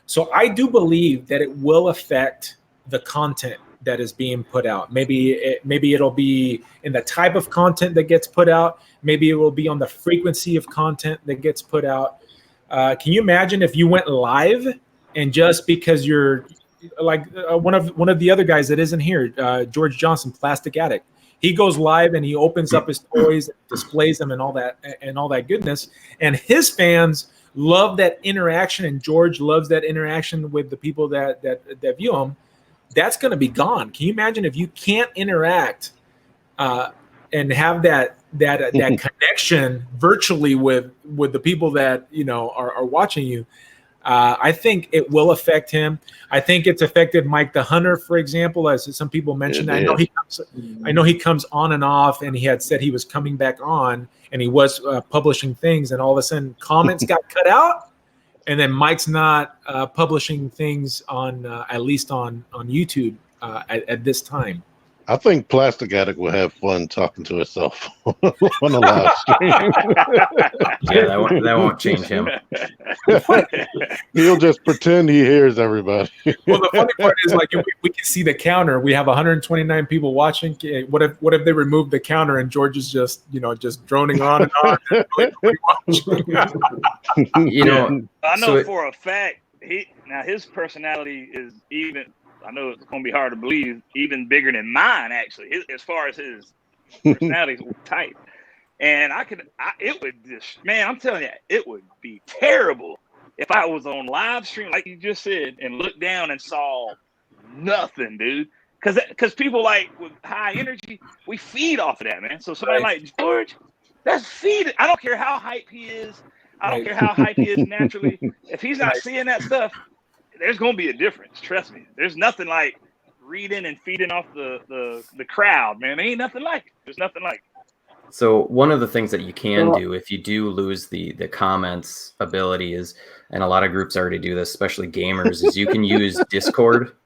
So I do believe that it will affect the content that is being put out. Maybe it'll be in the type of content that gets put out. Maybe it will be on the frequency of content that gets put out. Can you imagine if you went live and just because you're like one of the other guys that isn't here, George Johnson, Plastic Addict, he goes live and he opens up his toys, displays them, and all that goodness, and his fans love that interaction, and George loves that interaction with the people that view him. That's going to be gone. Can you imagine if you can't interact and have that connection virtually with the people that are watching you? I think it will affect him. I think it's affected Mike the Hunter, for example, as some people mentioned. I know he comes on and off, and he had said he was coming back on, and he was publishing things, and all of a sudden comments got cut out, and then Mike's not publishing things on at least on YouTube at this time. I think Plastic Addict will have fun talking to himself on a live stream. Yeah, that won't change him. He'll just pretend he hears everybody. Well, the funny part is, like, we can see the counter. We have 129 people watching. What if they remove the counter and George is just droning on and on? I know for a fact his personality is even. I know it's going to be hard to believe, even bigger than mine, actually, as far as his personality type. And I'm telling you, it would be terrible if I was on live stream, like you just said, and looked down and saw nothing, dude. Because people like with high energy, we feed off of that, man. So somebody like George, that's feed. I don't care how hype he is. I don't care how hype he is naturally. If he's not seeing that stuff, there's going to be a difference. Trust me. There's nothing like reading and feeding off the crowd, man. There ain't nothing like it. There's nothing like it. So one of the things that you can do if you do lose the comments ability is, and a lot of groups already do this, especially gamers, is you can use Discord.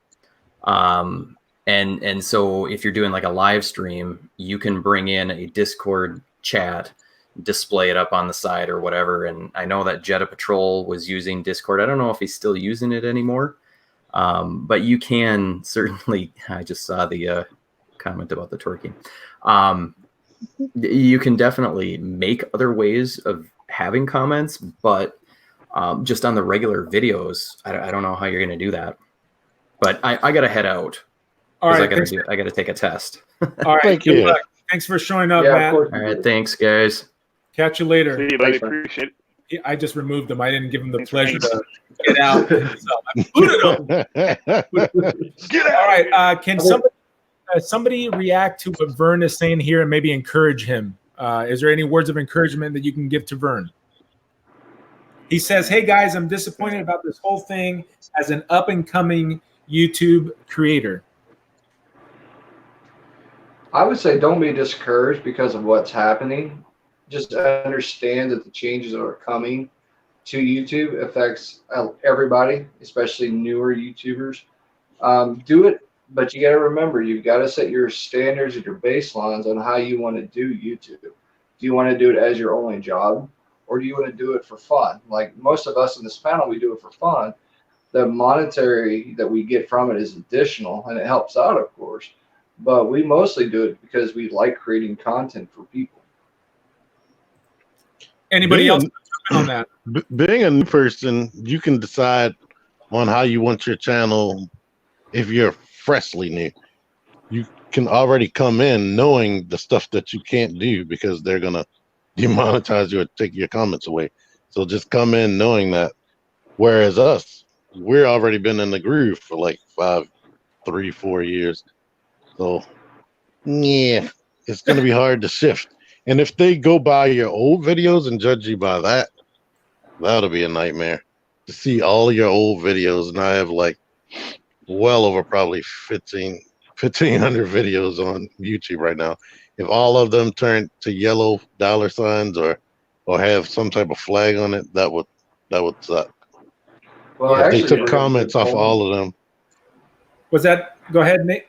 And so if you're doing like a live stream, you can bring in a Discord chat, display it up on the side or whatever. And I know that Jetta Patrol was using Discord. I don't know if he's still using it anymore, but you can certainly, I just saw the comment about the twerking. You can definitely make other ways of having comments, but just on the regular videos, I don't know how you're going to do that. But I got to head out. All right, I got to take a test. All right, Thank you. Thanks for showing up, Yeah, Matt. of course. All right, thanks, guys. Catch you later. See you, buddy. Thanks, man. Appreciate it. I just removed him. I didn't give him the Thanks, pleasure thanks. to get out. So I booted him. Get out. All right. Can somebody react to what Vern is saying here and maybe encourage him? Is there any words of encouragement that you can give to Vern? He says, "Hey guys, I'm disappointed about this whole thing as an up and coming YouTube creator." I would say don't be discouraged because of what's happening. Just understand that the changes that are coming to YouTube affects everybody, especially newer YouTubers. Do it, but you got to remember, you've got to set your standards and your baselines on how you want to do YouTube. Do you want to do it as your only job, or do you want to do it for fun? Like most of us in this panel, we do it for fun. The monetary that we get from it is additional, and it helps out, of course. But we mostly do it because we like creating content for people. Anybody else on that? Being a new person, you can decide on how you want your channel. If you're freshly new, you can already come in knowing the stuff that you can't do because they're gonna demonetize you or take your comments away. So just come in knowing that. Whereas us, we're already been in the groove for like 3, 4 years. So yeah, it's gonna be hard to shift. And if they go by your old videos and judge you by that, that'll be a nightmare. To see all your old videos, and I have like well over probably 1,500 videos on YouTube right now. If all of them turn to yellow dollar signs or have some type of flag on it, that would suck. Well, If they actually, took comments off all of them. Was that? Go ahead, Nate.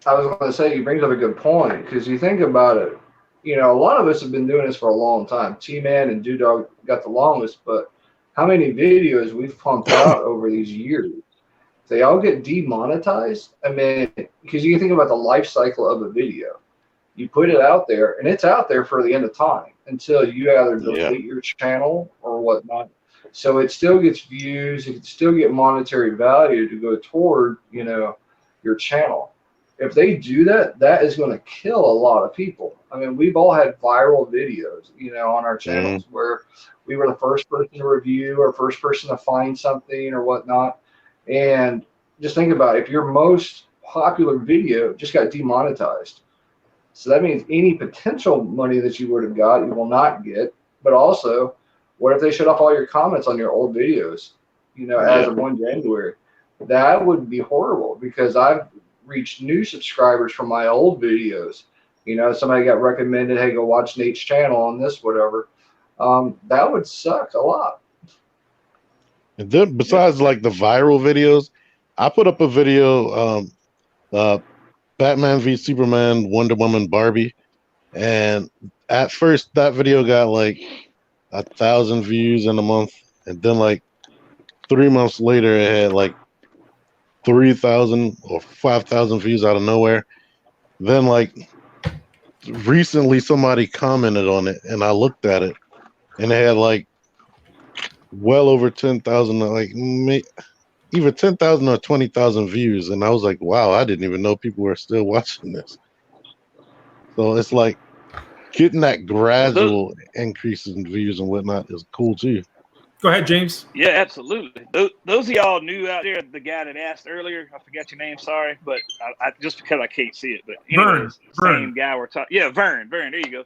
I was going to say, you brings up a good point, because you think about it, you know, a lot of us have been doing this for a long time. T-Man and DewDawg got the longest, but how many videos we've pumped out over these years? They all get demonetized. I mean, because you think about the life cycle of a video. You put it out there, and it's out there for the end of time until you either delete your channel or whatnot. So it still gets views. It can still get monetary value to go toward, you know, your channel. If they do that, that is going to kill a lot of people. I mean, we've all had viral videos, you know, on our channels where we were the first person to review or first person to find something or whatnot. And just think about it, if your most popular video just got demonetized. So that means any potential money that you would have got, you will not get. But also, what if they shut off all your comments on your old videos, you know, as of 1 January? That would be horrible, because I've reached new subscribers from my old videos. You know, somebody got recommended, hey, go watch Nate's channel on this, whatever. That would suck a lot. And then besides like the viral videos, I put up a video, Batman v Superman, Wonder Woman, Barbie, and at first that video got like 1,000 views in a month, and then like 3 months later it had like 3,000 or 5,000 views out of nowhere. Then like recently somebody commented on it, and I looked at it, and it had like well over 10,000, like either 10,000 or 20,000 views, and I was like, wow, I didn't even know people were still watching this. So it's like getting that gradual increase in views and whatnot is cool too. Go ahead, James. Yeah, absolutely. Those of y'all new out there, the guy that asked earlier, I forgot your name, sorry, but I just because I can't see it. But anyways, same guy we're talking. Yeah, Vern, there you go.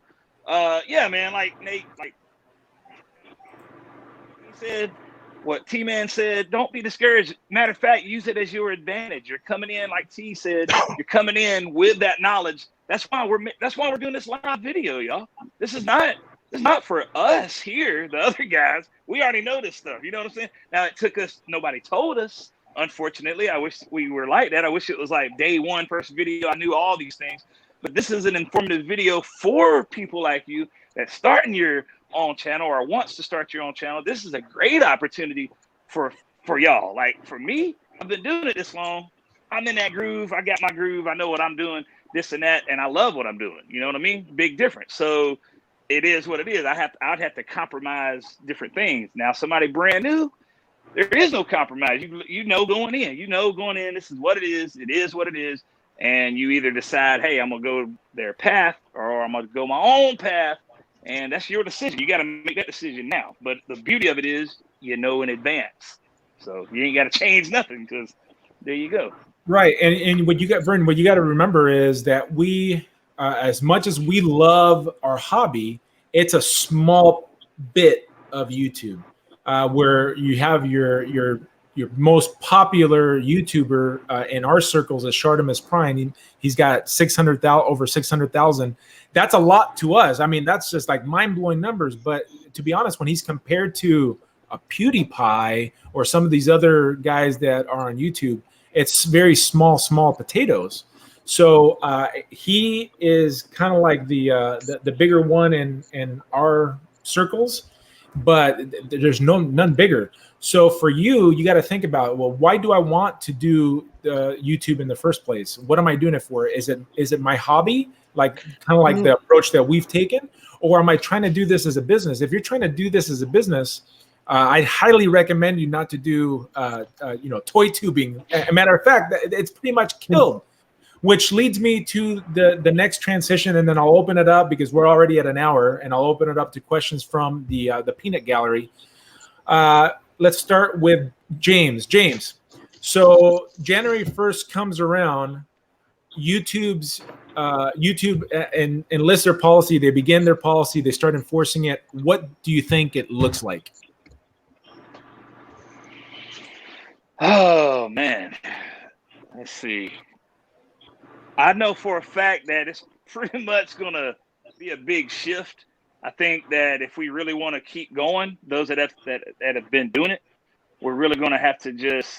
Yeah, man, like Nate, like he said, what T-Man said, don't be discouraged. Matter of fact, use it as your advantage. You're coming in, like T said, you're coming in with that knowledge. That's why we're doing this live video, y'all. This is not for us here, the other guys. We already know this stuff. You know what I'm saying? Now it took us, nobody told us. Unfortunately, I wish we were like that. I wish it was like day one, first video, I knew all these things. But this is an informative video for people like you that's starting your own channel or wants to start your own channel. This is a great opportunity for y'all. Like for me, I've been doing it this long. I'm in that groove. I got my groove. I know what I'm doing, this and that, and I love what I'm doing. You know what I mean? Big difference. So it is what it is. I'd have to compromise different things. Now, somebody brand new, there is no compromise. You know going in, this is what it is. It is what it is. And you either decide, hey, I'm going to go their path, or I'm going to go my own path. And that's your decision. You got to make that decision now. But the beauty of it is, you know in advance. So you ain't got to change nothing, because there you go. Right. And what you got, Vern, what you got to remember is that we, as much as we love our hobby, it's a small bit of YouTube where you have your most popular YouTuber in our circles is Shartimus Prime. He's got 600,000 over 600,000. That's a lot to us. I mean, that's just like mind-blowing numbers. But to be honest, when he's compared to a PewDiePie or some of these other guys that are on YouTube, it's very small potatoes. So he is kind of like the bigger one in our circles, but there's none bigger. So for you got to think about, well, why do I want to do YouTube in the first place? What am I doing it for? Is it my hobby, like kind of like the approach that we've taken, or am I trying to do this as a business? If you're trying to do this as a business, I highly recommend you not to do toy tubing. As a matter of fact, it's pretty much killed. Which leads me to the next transition, and then I'll open it up because we're already at an hour, and I'll open it up to questions from the peanut gallery. Let's start with James. James, so January 1st comes around, YouTube enlists their policy. They begin their policy. They start enforcing it. What do you think it looks like? Oh man, let's see. I know for a fact that it's pretty much going to be a big shift. I think that if we really want to keep going, those that have been doing it, we're really going to have to just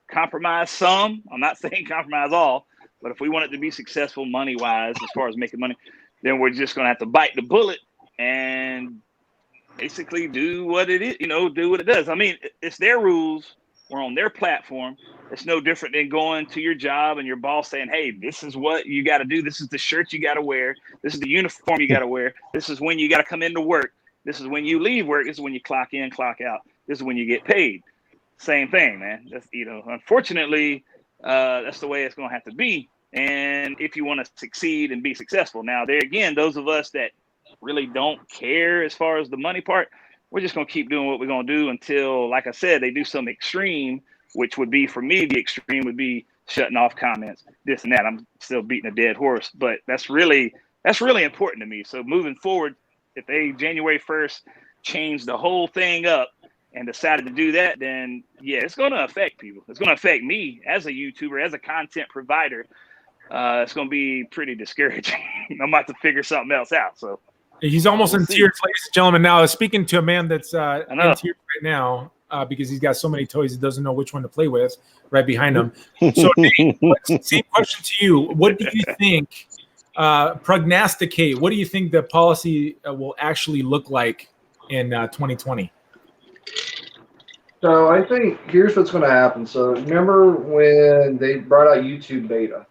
compromise some. I'm not saying compromise all, but if we want it to be successful money-wise, as far as making money, then we're just going to have to bite the bullet and basically do what it is, do what it does. I mean, it's their rules. We're on their platform. It's no different than going to your job and your boss saying, hey, this is what you got to do. This is the shirt you got to wear. This is the uniform you got to wear. This is when you got to come into work. This is when you leave work. This is when you clock in, clock out. This is when you get paid. Same thing, man. That's, unfortunately, that's the way it's going to have to be. And if you want to succeed and be successful. Now, there again, those of us that really don't care as far as the money part, we're just going to keep doing what we're going to do until, like I said, they do some extreme, which would be, for me, the extreme would be shutting off comments, this and that. I'm still beating a dead horse, but that's really important to me. So moving forward, if they January 1st change the whole thing up and decided to do that, then yeah, it's going to affect people. It's going to affect me as a YouTuber, as a content provider. It's going to be pretty discouraging. I'm about to figure something else out. So. He's almost in tears, ladies and gentlemen. Now, speaking to a man that's in tears right now because he's got so many toys, he doesn't know which one to play with right behind him. So, Dave, same question to you. What do you think, prognosticate, what do you think the policy will actually look like in 2020? So I think here's what's going to happen. So remember when they brought out YouTube beta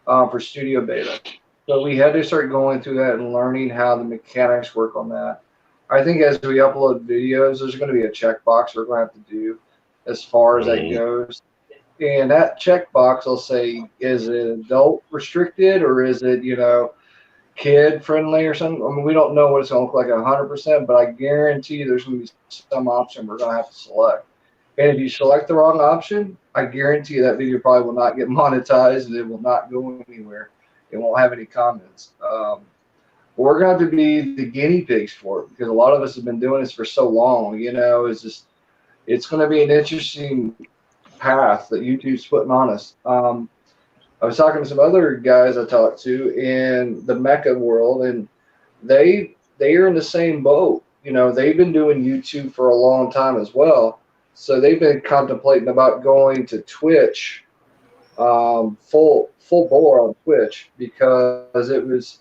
for Studio Beta? So we had to start going through that and learning how the mechanics work on that. I think as we upload videos, there's going to be a checkbox we're going to have to do as far as that goes. And that checkbox will say, is it adult restricted or is it, kid friendly or something? I mean, we don't know what it's going to look like 100%, but I guarantee you there's going to be some option we're going to have to select. And if you select the wrong option, I guarantee you that video probably will not get monetized and it will not go anywhere. It won't have any comments. We're going to have to be the guinea pigs for it because a lot of us have been doing this for so long. It's going to be an interesting path that YouTube's putting on us. I was talking to some other guys I talked to in the Mecca world, and they are in the same boat. They've been doing YouTube for a long time as well, so they've been contemplating about going to Twitch. Full bore on Twitch because it was,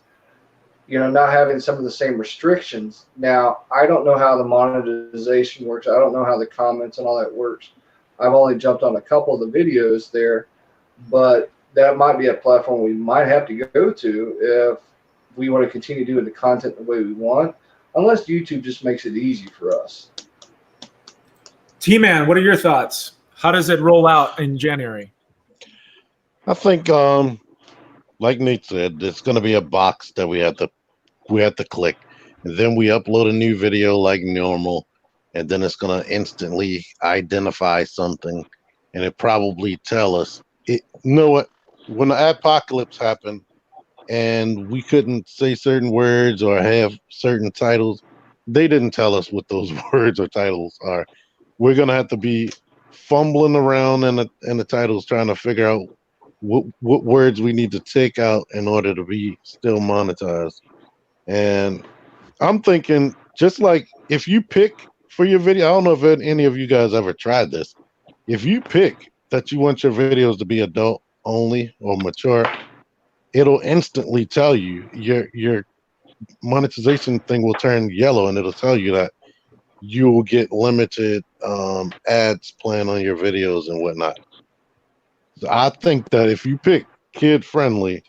not having some of the same restrictions. Now, I don't know how the monetization works. I don't know how the comments and all that works. I've only jumped on a couple of the videos there, but that might be a platform we might have to go to if we want to continue doing the content the way we want, unless YouTube just makes it easy for us. T-Man, what are your thoughts? How does it roll out in January? I think, like Nate said, it's going to be a box that we have to click, and then we upload a new video like normal, and then it's going to instantly identify something, and it probably tell us. What? When the apocalypse happened, and we couldn't say certain words or have certain titles, they didn't tell us what those words or titles are. We're going to have to be fumbling around in the titles trying to figure out what words we need to take out in order to be still monetized. And I'm thinking, just like if you pick for your video, I don't know if any of you guys ever tried this. If you pick that you want your videos to be adult only or mature, it'll instantly tell you your monetization thing will turn yellow, and it'll tell you that you will get limited ads playing on your videos and whatnot. So I think that if you pick kid friendly,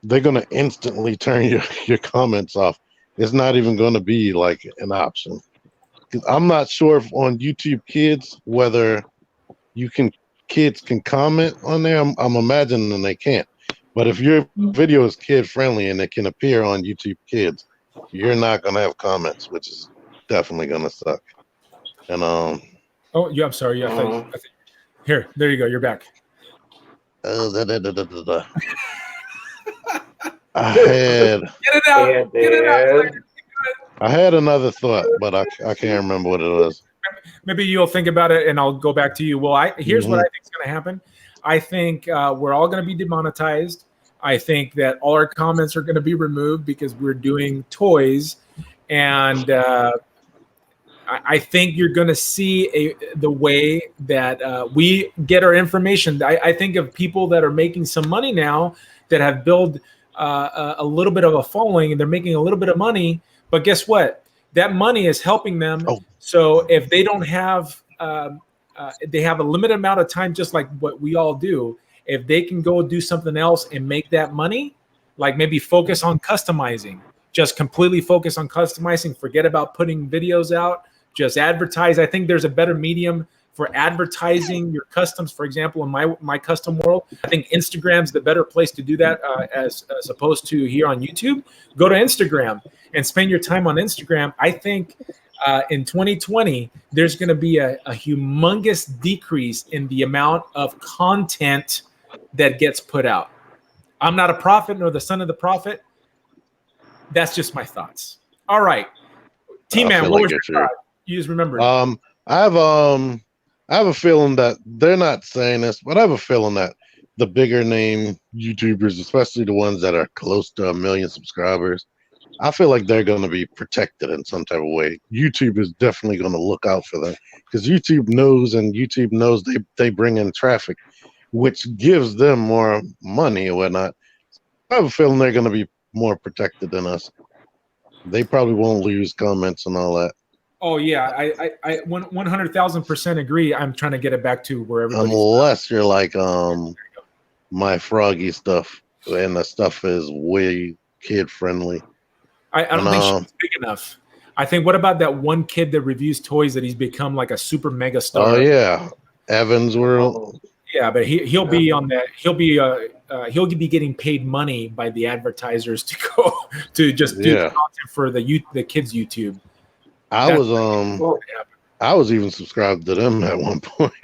they're gonna instantly turn your comments off. It's not even gonna be like an option. 'Cause I'm not sure if on YouTube Kids whether kids can comment on there. I'm imagining they can't. But if your video is kid friendly and it can appear on YouTube Kids, you're not gonna have comments, which is definitely gonna suck. And Oh, yeah. I'm sorry. Yeah. I think, here, there you go. You're back. I had Get it out. Get it out. I had another thought, but I can't remember what it was. Maybe you'll think about it, and I'll go back to you. Well, here's what I think is going to happen. I think we're all going to be demonetized. I think that all our comments are going to be removed because we're doing toys, and I think you're going to see the way that we get our information. I think of people that are making some money now that have built a little bit of a following, and they're making a little bit of money. But guess what? That money is helping them. Oh. So if they don't have, they have a limited amount of time, just like what we all do. If they can go do something else and make that money, like maybe focus on customizing, just completely focus on customizing, forget about putting videos out, just advertise. I think there's a better medium for advertising your customs. For example, in my custom world, I think Instagram's the better place to do that as opposed to here on YouTube. Go to Instagram and spend your time on Instagram. I think in 2020, there's going to be a humongous decrease in the amount of content that gets put out. I'm not a prophet nor the son of the prophet. That's just my thoughts. All right. T-Man, what was your thought? You just remember. I have a feeling that they're not saying this, but I have a feeling that the bigger name YouTubers, especially the ones that are close to 1 million subscribers, I feel like they're going to be protected in some type of way. YouTube is definitely going to look out for them because YouTube knows they bring in traffic, which gives them more money or whatnot. I have a feeling they're going to be more protected than us. They probably won't lose comments and all that. Oh yeah, I 100,000% agree. I'm trying to get it back to where everybody. Unless you're like my Froggy stuff, and the stuff is way kid friendly. I don't think she's big enough. I think, what about that one kid that reviews toys that he's become like a super mega star? Oh yeah, Evans World. Yeah, but he'll be on that. He'll be getting paid money by the advertisers to go to just do the content for the kids YouTube. I was even subscribed to them at one point.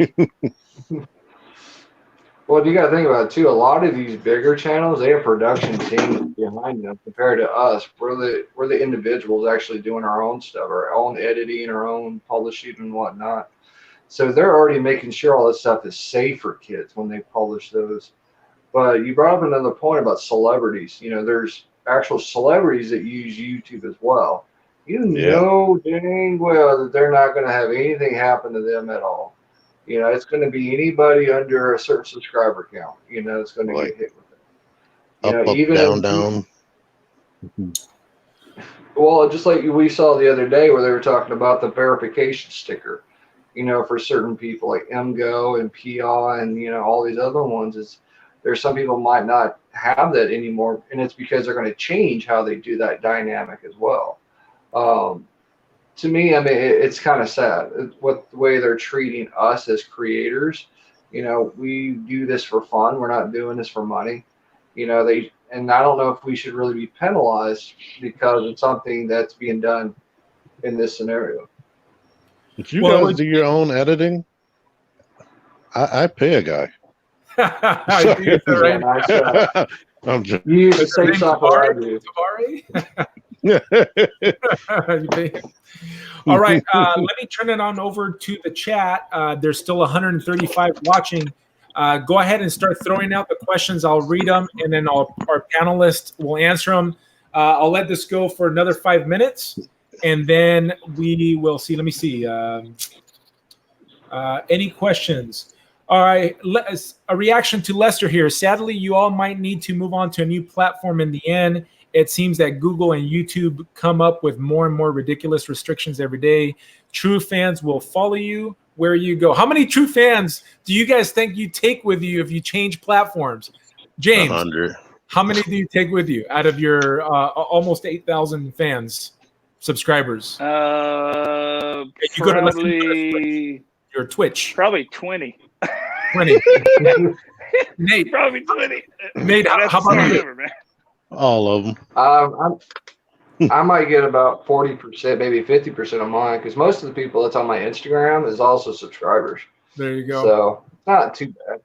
Well, you got to think about it too. A lot of these bigger channels, they have production teams behind them compared to us. We're the individuals actually doing our own stuff, our own editing, our own publishing and whatnot. So they're already making sure all this stuff is safe for kids when they publish those. But you brought up another point about celebrities. You know, there's actual celebrities that use YouTube as well. You know dang well that they're not going to have anything happen to them at all. You know, it's going to be anybody under a certain subscriber count. You know, it's going to get hit with it. You know, even down. Well, just like we saw the other day where they were talking about the verification sticker. You know, for certain people like MGO and PIA and all these other ones, there's some people might not have that anymore, and it's because they're going to change how they do that dynamic as well. To me, I mean, it's kind of sad what the way they're treating us as creators. You know, we do this for fun. We're not doing this for money. You know, and I don't know if we should really be penalized because it's something that's being done in this scenario. If you guys do your own editing, I pay a guy. I think it's right. You use the same software I do. All right, let me turn it on over to the chat. There's still 135 watching. Go ahead and start throwing out the questions. I'll read them, and then our panelists will answer them. I'll let this go for another 5 minutes, and then we will see. Let me see. Any questions? All right, a reaction to Lester here. Sadly, you all might need to move on to a new platform in the end. It seems that Google and YouTube come up with more and more ridiculous restrictions every day. True fans will follow you where you go. How many true fans do you guys think you take with you if you change platforms? James, 100. How many do you take with you out of your almost 8,000 fans, subscribers? You go to your Twitch. Probably 20. 20. Nate. Probably 20. Nate, how about you? Man. All of them. I might get about 40%, maybe 50% of mine, because most of the people that's on my Instagram is also subscribers. There you go. So not too bad.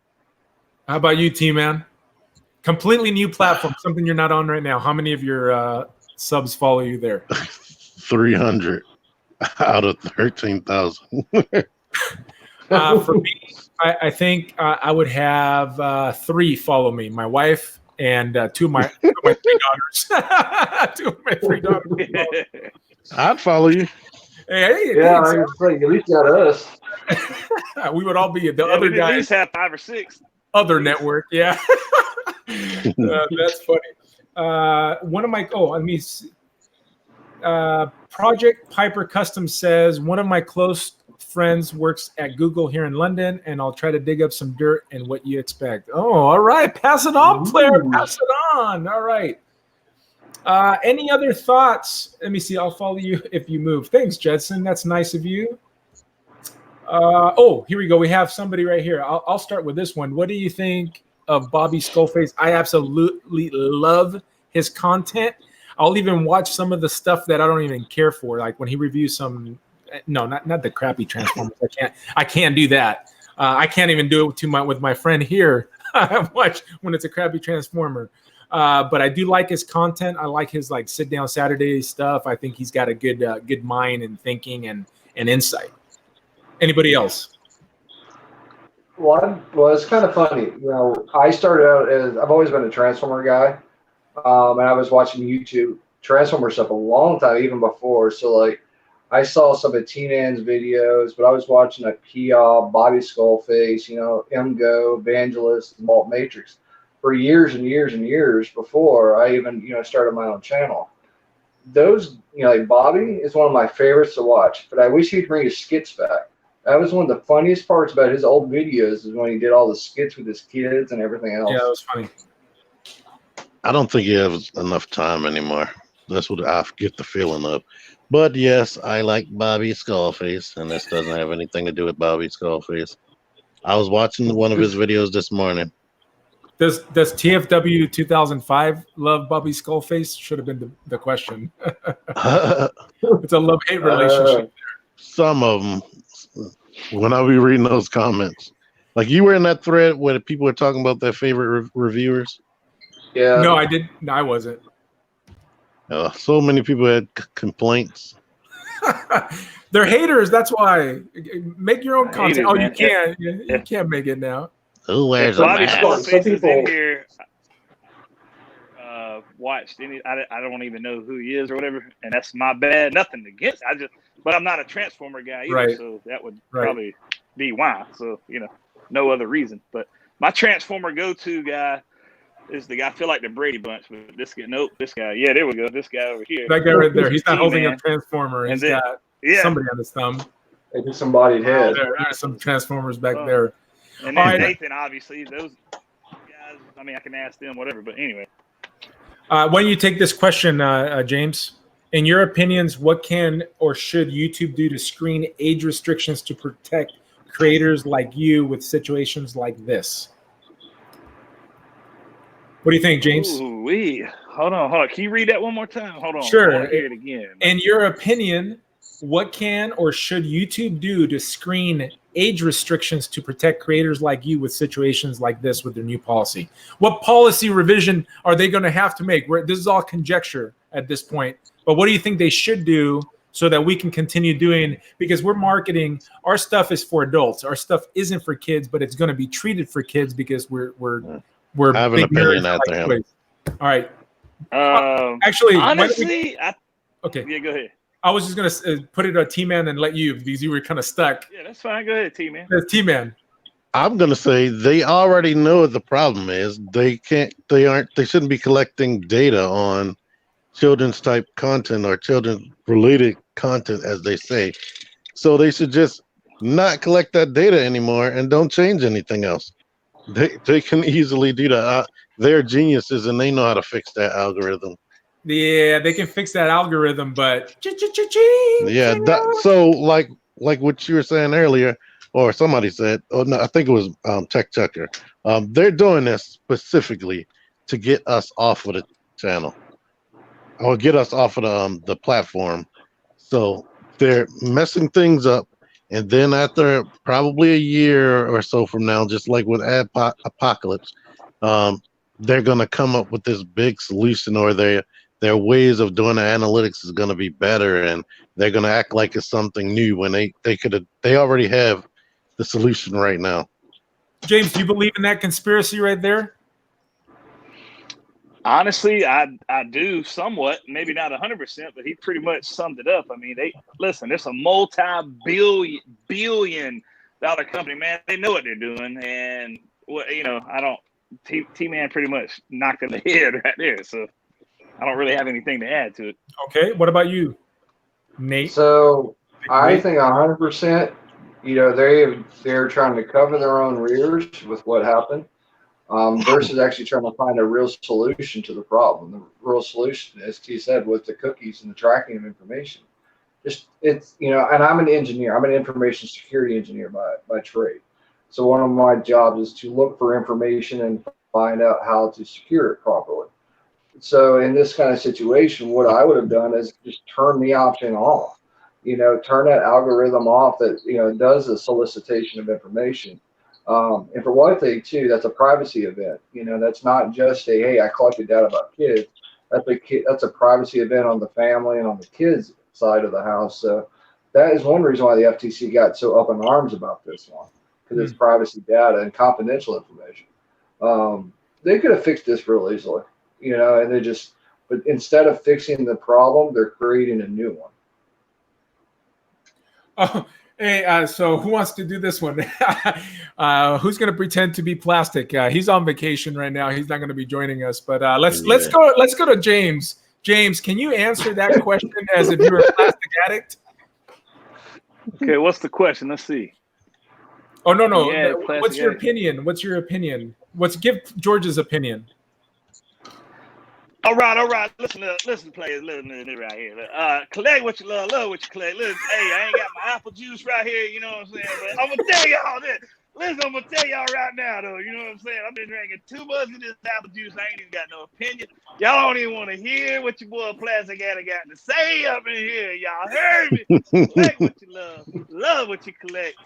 How about you, T-Man? Completely new platform, something you're not on right now. How many of your subs follow you there? 300 out of 13,000. For me, I think I would have 3 follow me. My wife and 2 of my 3 daughters. 2 of my 3 daughters. I'd follow you. Hey, yeah, I was like, at least got us. We would all be the other guys. At least have 5 or 6. Other network, yeah. That's funny. One of my let me see. Project Piper Custom says one of my close friends works at Google here in London, and I'll try to dig up some dirt and what you expect. Oh, all right. Pass it on, player. Pass it on. All right. Any other thoughts? Let me see. I'll follow you if you move. Thanks, Judson. That's nice of you. Here we go. We have somebody right here. I'll start with this one. What do you think of Bobby Skullface? I absolutely love his content. I'll even watch some of the stuff that I don't even care for, like when he reviews some. No, not the crappy Transformers. I can't do that. I can't even do it with my friend here. I watch when it's a crappy Transformer. But I do like his content. I like his like sit down Saturday stuff. I think he's got a good mind and thinking and insight. Anybody else? Well, it's kind of funny. You know, I started out as I've always been a Transformer guy, and I was watching YouTube Transformer stuff a long time, even before. So like, I saw some of T-Man's videos, but I was watching like P.O., Bobby Skullface, MGO, Evangelist, Malt Matrix for years and years and years before I even started my own channel. Those like Bobby is one of my favorites to watch, but I wish he'd bring his skits back. That was one of the funniest parts about his old videos is when he did all the skits with his kids and everything else. Yeah, that was funny. I don't think he has enough time anymore. That's what I get the feeling of. But yes, I like Bobby Skullface, and this doesn't have anything to do with Bobby Skullface. I was watching one of his videos this morning. Does TFW 2005 love Bobby Skullface? Should have been the question. It's a love-hate relationship. Some of them. When I be reading those comments, like you were in that thread where people were talking about their favorite reviewers. Yeah. No, I didn't. No, I wasn't. So many people had complaints. They're haters. That's why. Make your own content. Haters, You man. can. You can't make it now. Who wears a Bobby mask? Skullface is in here. Watched any? I don't even know who he is or whatever, and that's my bad. Nothing against. But I'm not a Transformer guy either, Right. so that would probably be why. So no other reason. But my Transformer go-to guy is the guy. I feel like the Brady Bunch, but this guy. Yeah, there we go. This guy over here. That guy right there. He's not holding T-Man. a Transformer. He's And then- got somebody on his thumb. Maybe somebody's head. There are some Transformers back there. And All then right. Nathan, obviously, those guys. I mean, I can ask them whatever, but anyway. Why don't you take this question, James? In your opinions, what can or should YouTube do to screen age restrictions to protect creators like you with situations like this? What do you think, James? Ooh-wee. Hold on. Can you read that one more time? Hold on. Sure. I want to hear it again. In your opinion, what can or should YouTube do to screen age restrictions to protect creators like you with situations like this with their new policy? What policy revision are they going to have to make? This is all conjecture at this point, but what do you think they should do so that we can continue doing, because we're marketing, our stuff is for adults. Our stuff isn't for kids, but it's going to be treated for kids because we're I have an big opinion nerds after like him. toys. All right. Actually, why don't we- honestly, okay. Yeah, go ahead. I was just going to put it on T-Man and let you, because you were kind of stuck. Yeah, that's fine. Go ahead, T-Man. T-Man. I'm gonna say they already know what the problem is. They shouldn't be collecting data on children's type content or children related content, as they say. So they should just not collect that data anymore and don't change anything else. They can easily do that. They're geniuses and they know how to fix that algorithm. Yeah, they can fix that algorithm, but Yeah, so like what you were saying earlier, or somebody said, oh no, I think it was TechChucker. They're doing this specifically to get us off of the channel or get us off of the platform. So they're messing things up, and then after probably a year or so from now, just like with Apocalypse, they're gonna come up with this big solution, or their ways of doing the analytics is gonna be better, and they're gonna act like it's something new when they already have the solution right now. James, do you believe in that conspiracy right there? Honestly, I do somewhat, maybe not 100%, but he pretty much summed it up. I mean, it's a multi-billion dollar company, man. They know what they're doing, and T-Man pretty much knocked it in the head right there. So I don't really have anything to add to it. Okay, what about you, Nate? So I think 100%. They're trying to cover their own rears with what happened, versus actually trying to find a real solution to the problem. The real solution, as T said, with the cookies and the tracking of information. And I'm an engineer. I'm an information security engineer by trade. So one of my jobs is to look for information and find out how to secure it properly. So in this kind of situation, what I would have done is just turn the option off. Turn that algorithm off that, does the solicitation of information. And for one thing, too, that's a privacy event. That's not just hey, I collected data about kids. That's a privacy event on the family and on the kids' side of the house. So that is one reason why the FTC got so up in arms about this one, because it's privacy data and confidential information. They could have fixed this real easily, and but instead of fixing the problem, they're creating a new one. Oh, hey, so who wants to do this one? Who's going to pretend to be plastic? He's on vacation right now. He's not going to be joining us. But let's go to James. James, can you answer that question as if you were a plastic addict? Okay, what's the question? Let's see. Oh no. Yeah, What's your opinion? Give George's opinion. All right. Listen, players. Listen right here. Collect what you love what you collect. Listen, hey, I ain't got my apple juice right here. You know what I'm saying? But I'm gonna tell y'all this. Listen, I'm gonna tell y'all right now, though. You know what I'm saying? I've been drinking too much of this apple juice. I ain't even got no opinion. Y'all don't even want to hear what your boy Plastic Addict got to say up in here. Y'all heard me. Collect what you love what you collect.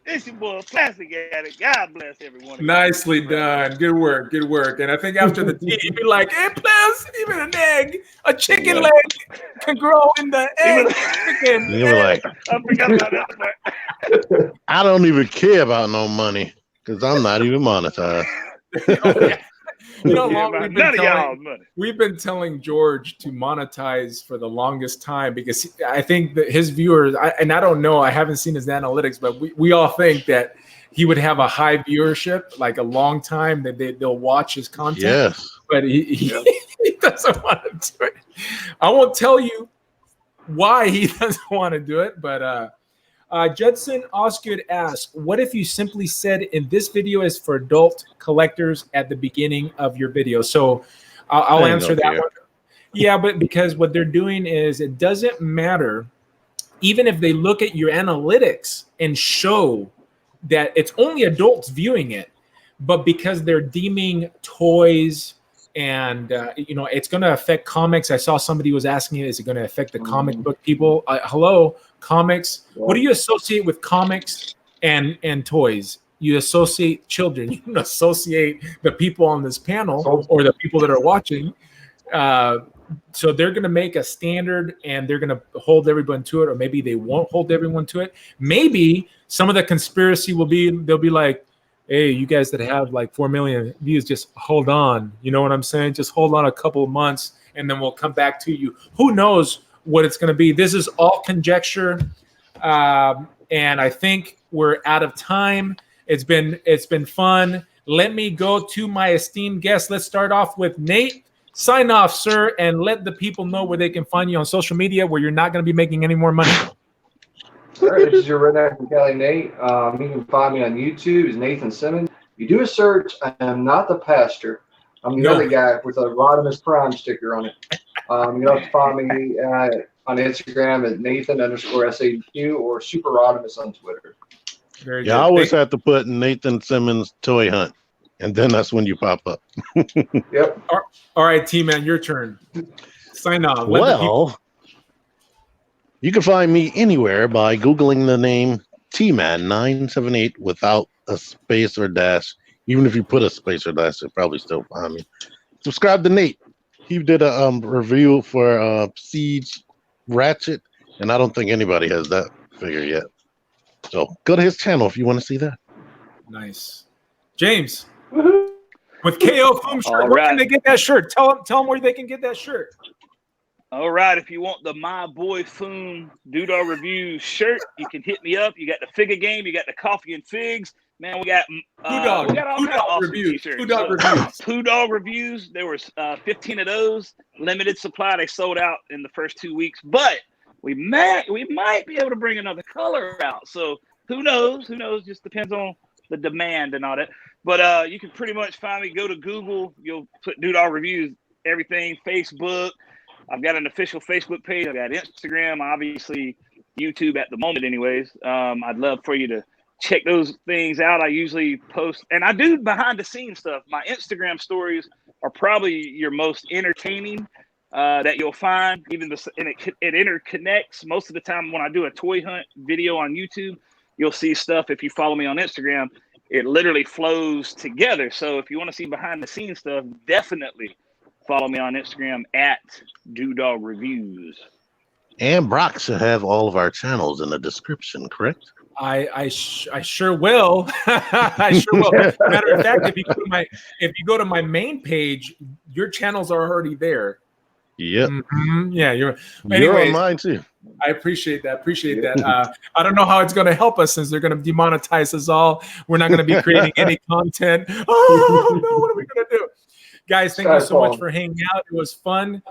It's your boy Plastic Addict. God bless everyone. Nicely done. Good work. And I think after the tea, you'd be like, hey, plus, even an egg, a chicken leg can grow in the egg. Chicken. You were like, I forgot about that part. I don't even care about no money because I'm not even monetized. We've been telling George to monetize for the longest time because I think that his viewers, I don't know, I haven't seen his analytics, but we all think that he would have a high viewership, like a long time that they'll watch his content. Yes. But he doesn't want to do it. I won't tell you why he doesn't want to do it, but Judson Osgood asks, what if you simply said in this video is for adult collectors at the beginning of your video? So I'll answer that one. Yeah, but because what they're doing is it doesn't matter, even if they look at your analytics and show that it's only adults viewing it, but because they're deeming toys and it's going to affect comics. I saw somebody was asking, is it going to affect the comic book people? Hello, comics. What do you associate with comics and toys? You associate children. You don't associate the people on this panel or the people that are watching So they're going to make a standard and they're going to hold everyone to it, or maybe they won't hold everyone to it. Maybe some of the conspiracy will be, they'll be like, hey, you guys that have like 4 million views, just hold on. You know what I'm saying? Just hold on a couple of months and then we'll come back to you. Who knows what it's going to be? This is all conjecture. And I think we're out of time. It's been fun. Let me go to my esteemed guests. Let's start off with Nate. Sign off, sir, and let the people know where they can find you on social media where you're not going to be making any more money. All right, this is your Redneck from Cali, Nate. You can find me on YouTube as Nathan Simmons. If you do a search, I am not the pastor. I'm the other guy with a Rodimus Prime sticker on it. You can also find me on Instagram at Nathan_SAQ or Super Rodimus on Twitter. Very Yeah, good. I always have to put Nathan Simmons Toy Hunt, and then that's when you pop up. Yep. All right, T-Man, your turn. Sign off. Well, you can find me anywhere by Googling the name T-Man978 without a space or dash. Even if you put a space or dash, you'll probably still find me. Subscribe to Nate. He did a review for Siege Ratchet, and I don't think anybody has that figure yet. So go to his channel if you want to see that. Nice. James, with KO Foam shirt, where can they get that shirt? Tell them where they can get that shirt. All right, if you want the My Boy Foom DewDawg Reviews shirt, you can hit me up. You got the figure game, you got the coffee and figs. Man, we got all kind of awesome Reviews. t-shirts. DewDawg Reviews. There was 15 of those, limited supply. They sold out in the first 2 weeks, but we might be able to bring another color out. So who knows? Just depends on the demand and all that. But you can pretty much find me. Go to Google. You'll put DewDawg Reviews, everything. Facebook. I've got an official Facebook page. I've got Instagram, obviously YouTube at the moment anyways. I'd love for you to check those things out. I usually post, and I do behind the scenes stuff. My Instagram stories are probably your most entertaining that you'll find. And it interconnects. Most of the time when I do a toy hunt video on YouTube, you'll see stuff. If you follow me on Instagram, it literally flows together. So if you want to see behind the scenes stuff, definitely follow me on Instagram at DewDawg Reviews. And Brock should have all of our channels in the description, correct? I sure will. I sure will. Matter of fact, if you go to my main page, your channels are already there. Yep. Mm-hmm. Yeah, you're on mine too. I appreciate that. I don't know how it's going to help us since they're going to demonetize us all. We're not going to be creating any content. Oh no, what are we going to do? Guys, thank you so much for hanging out. It was fun.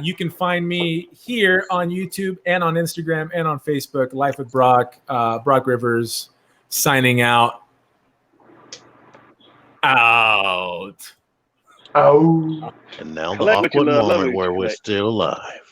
You can find me here on YouTube and on Instagram and on Facebook. Life with Brock. Brock Rivers signing out. Oh. And now the awkward moment where we're still alive.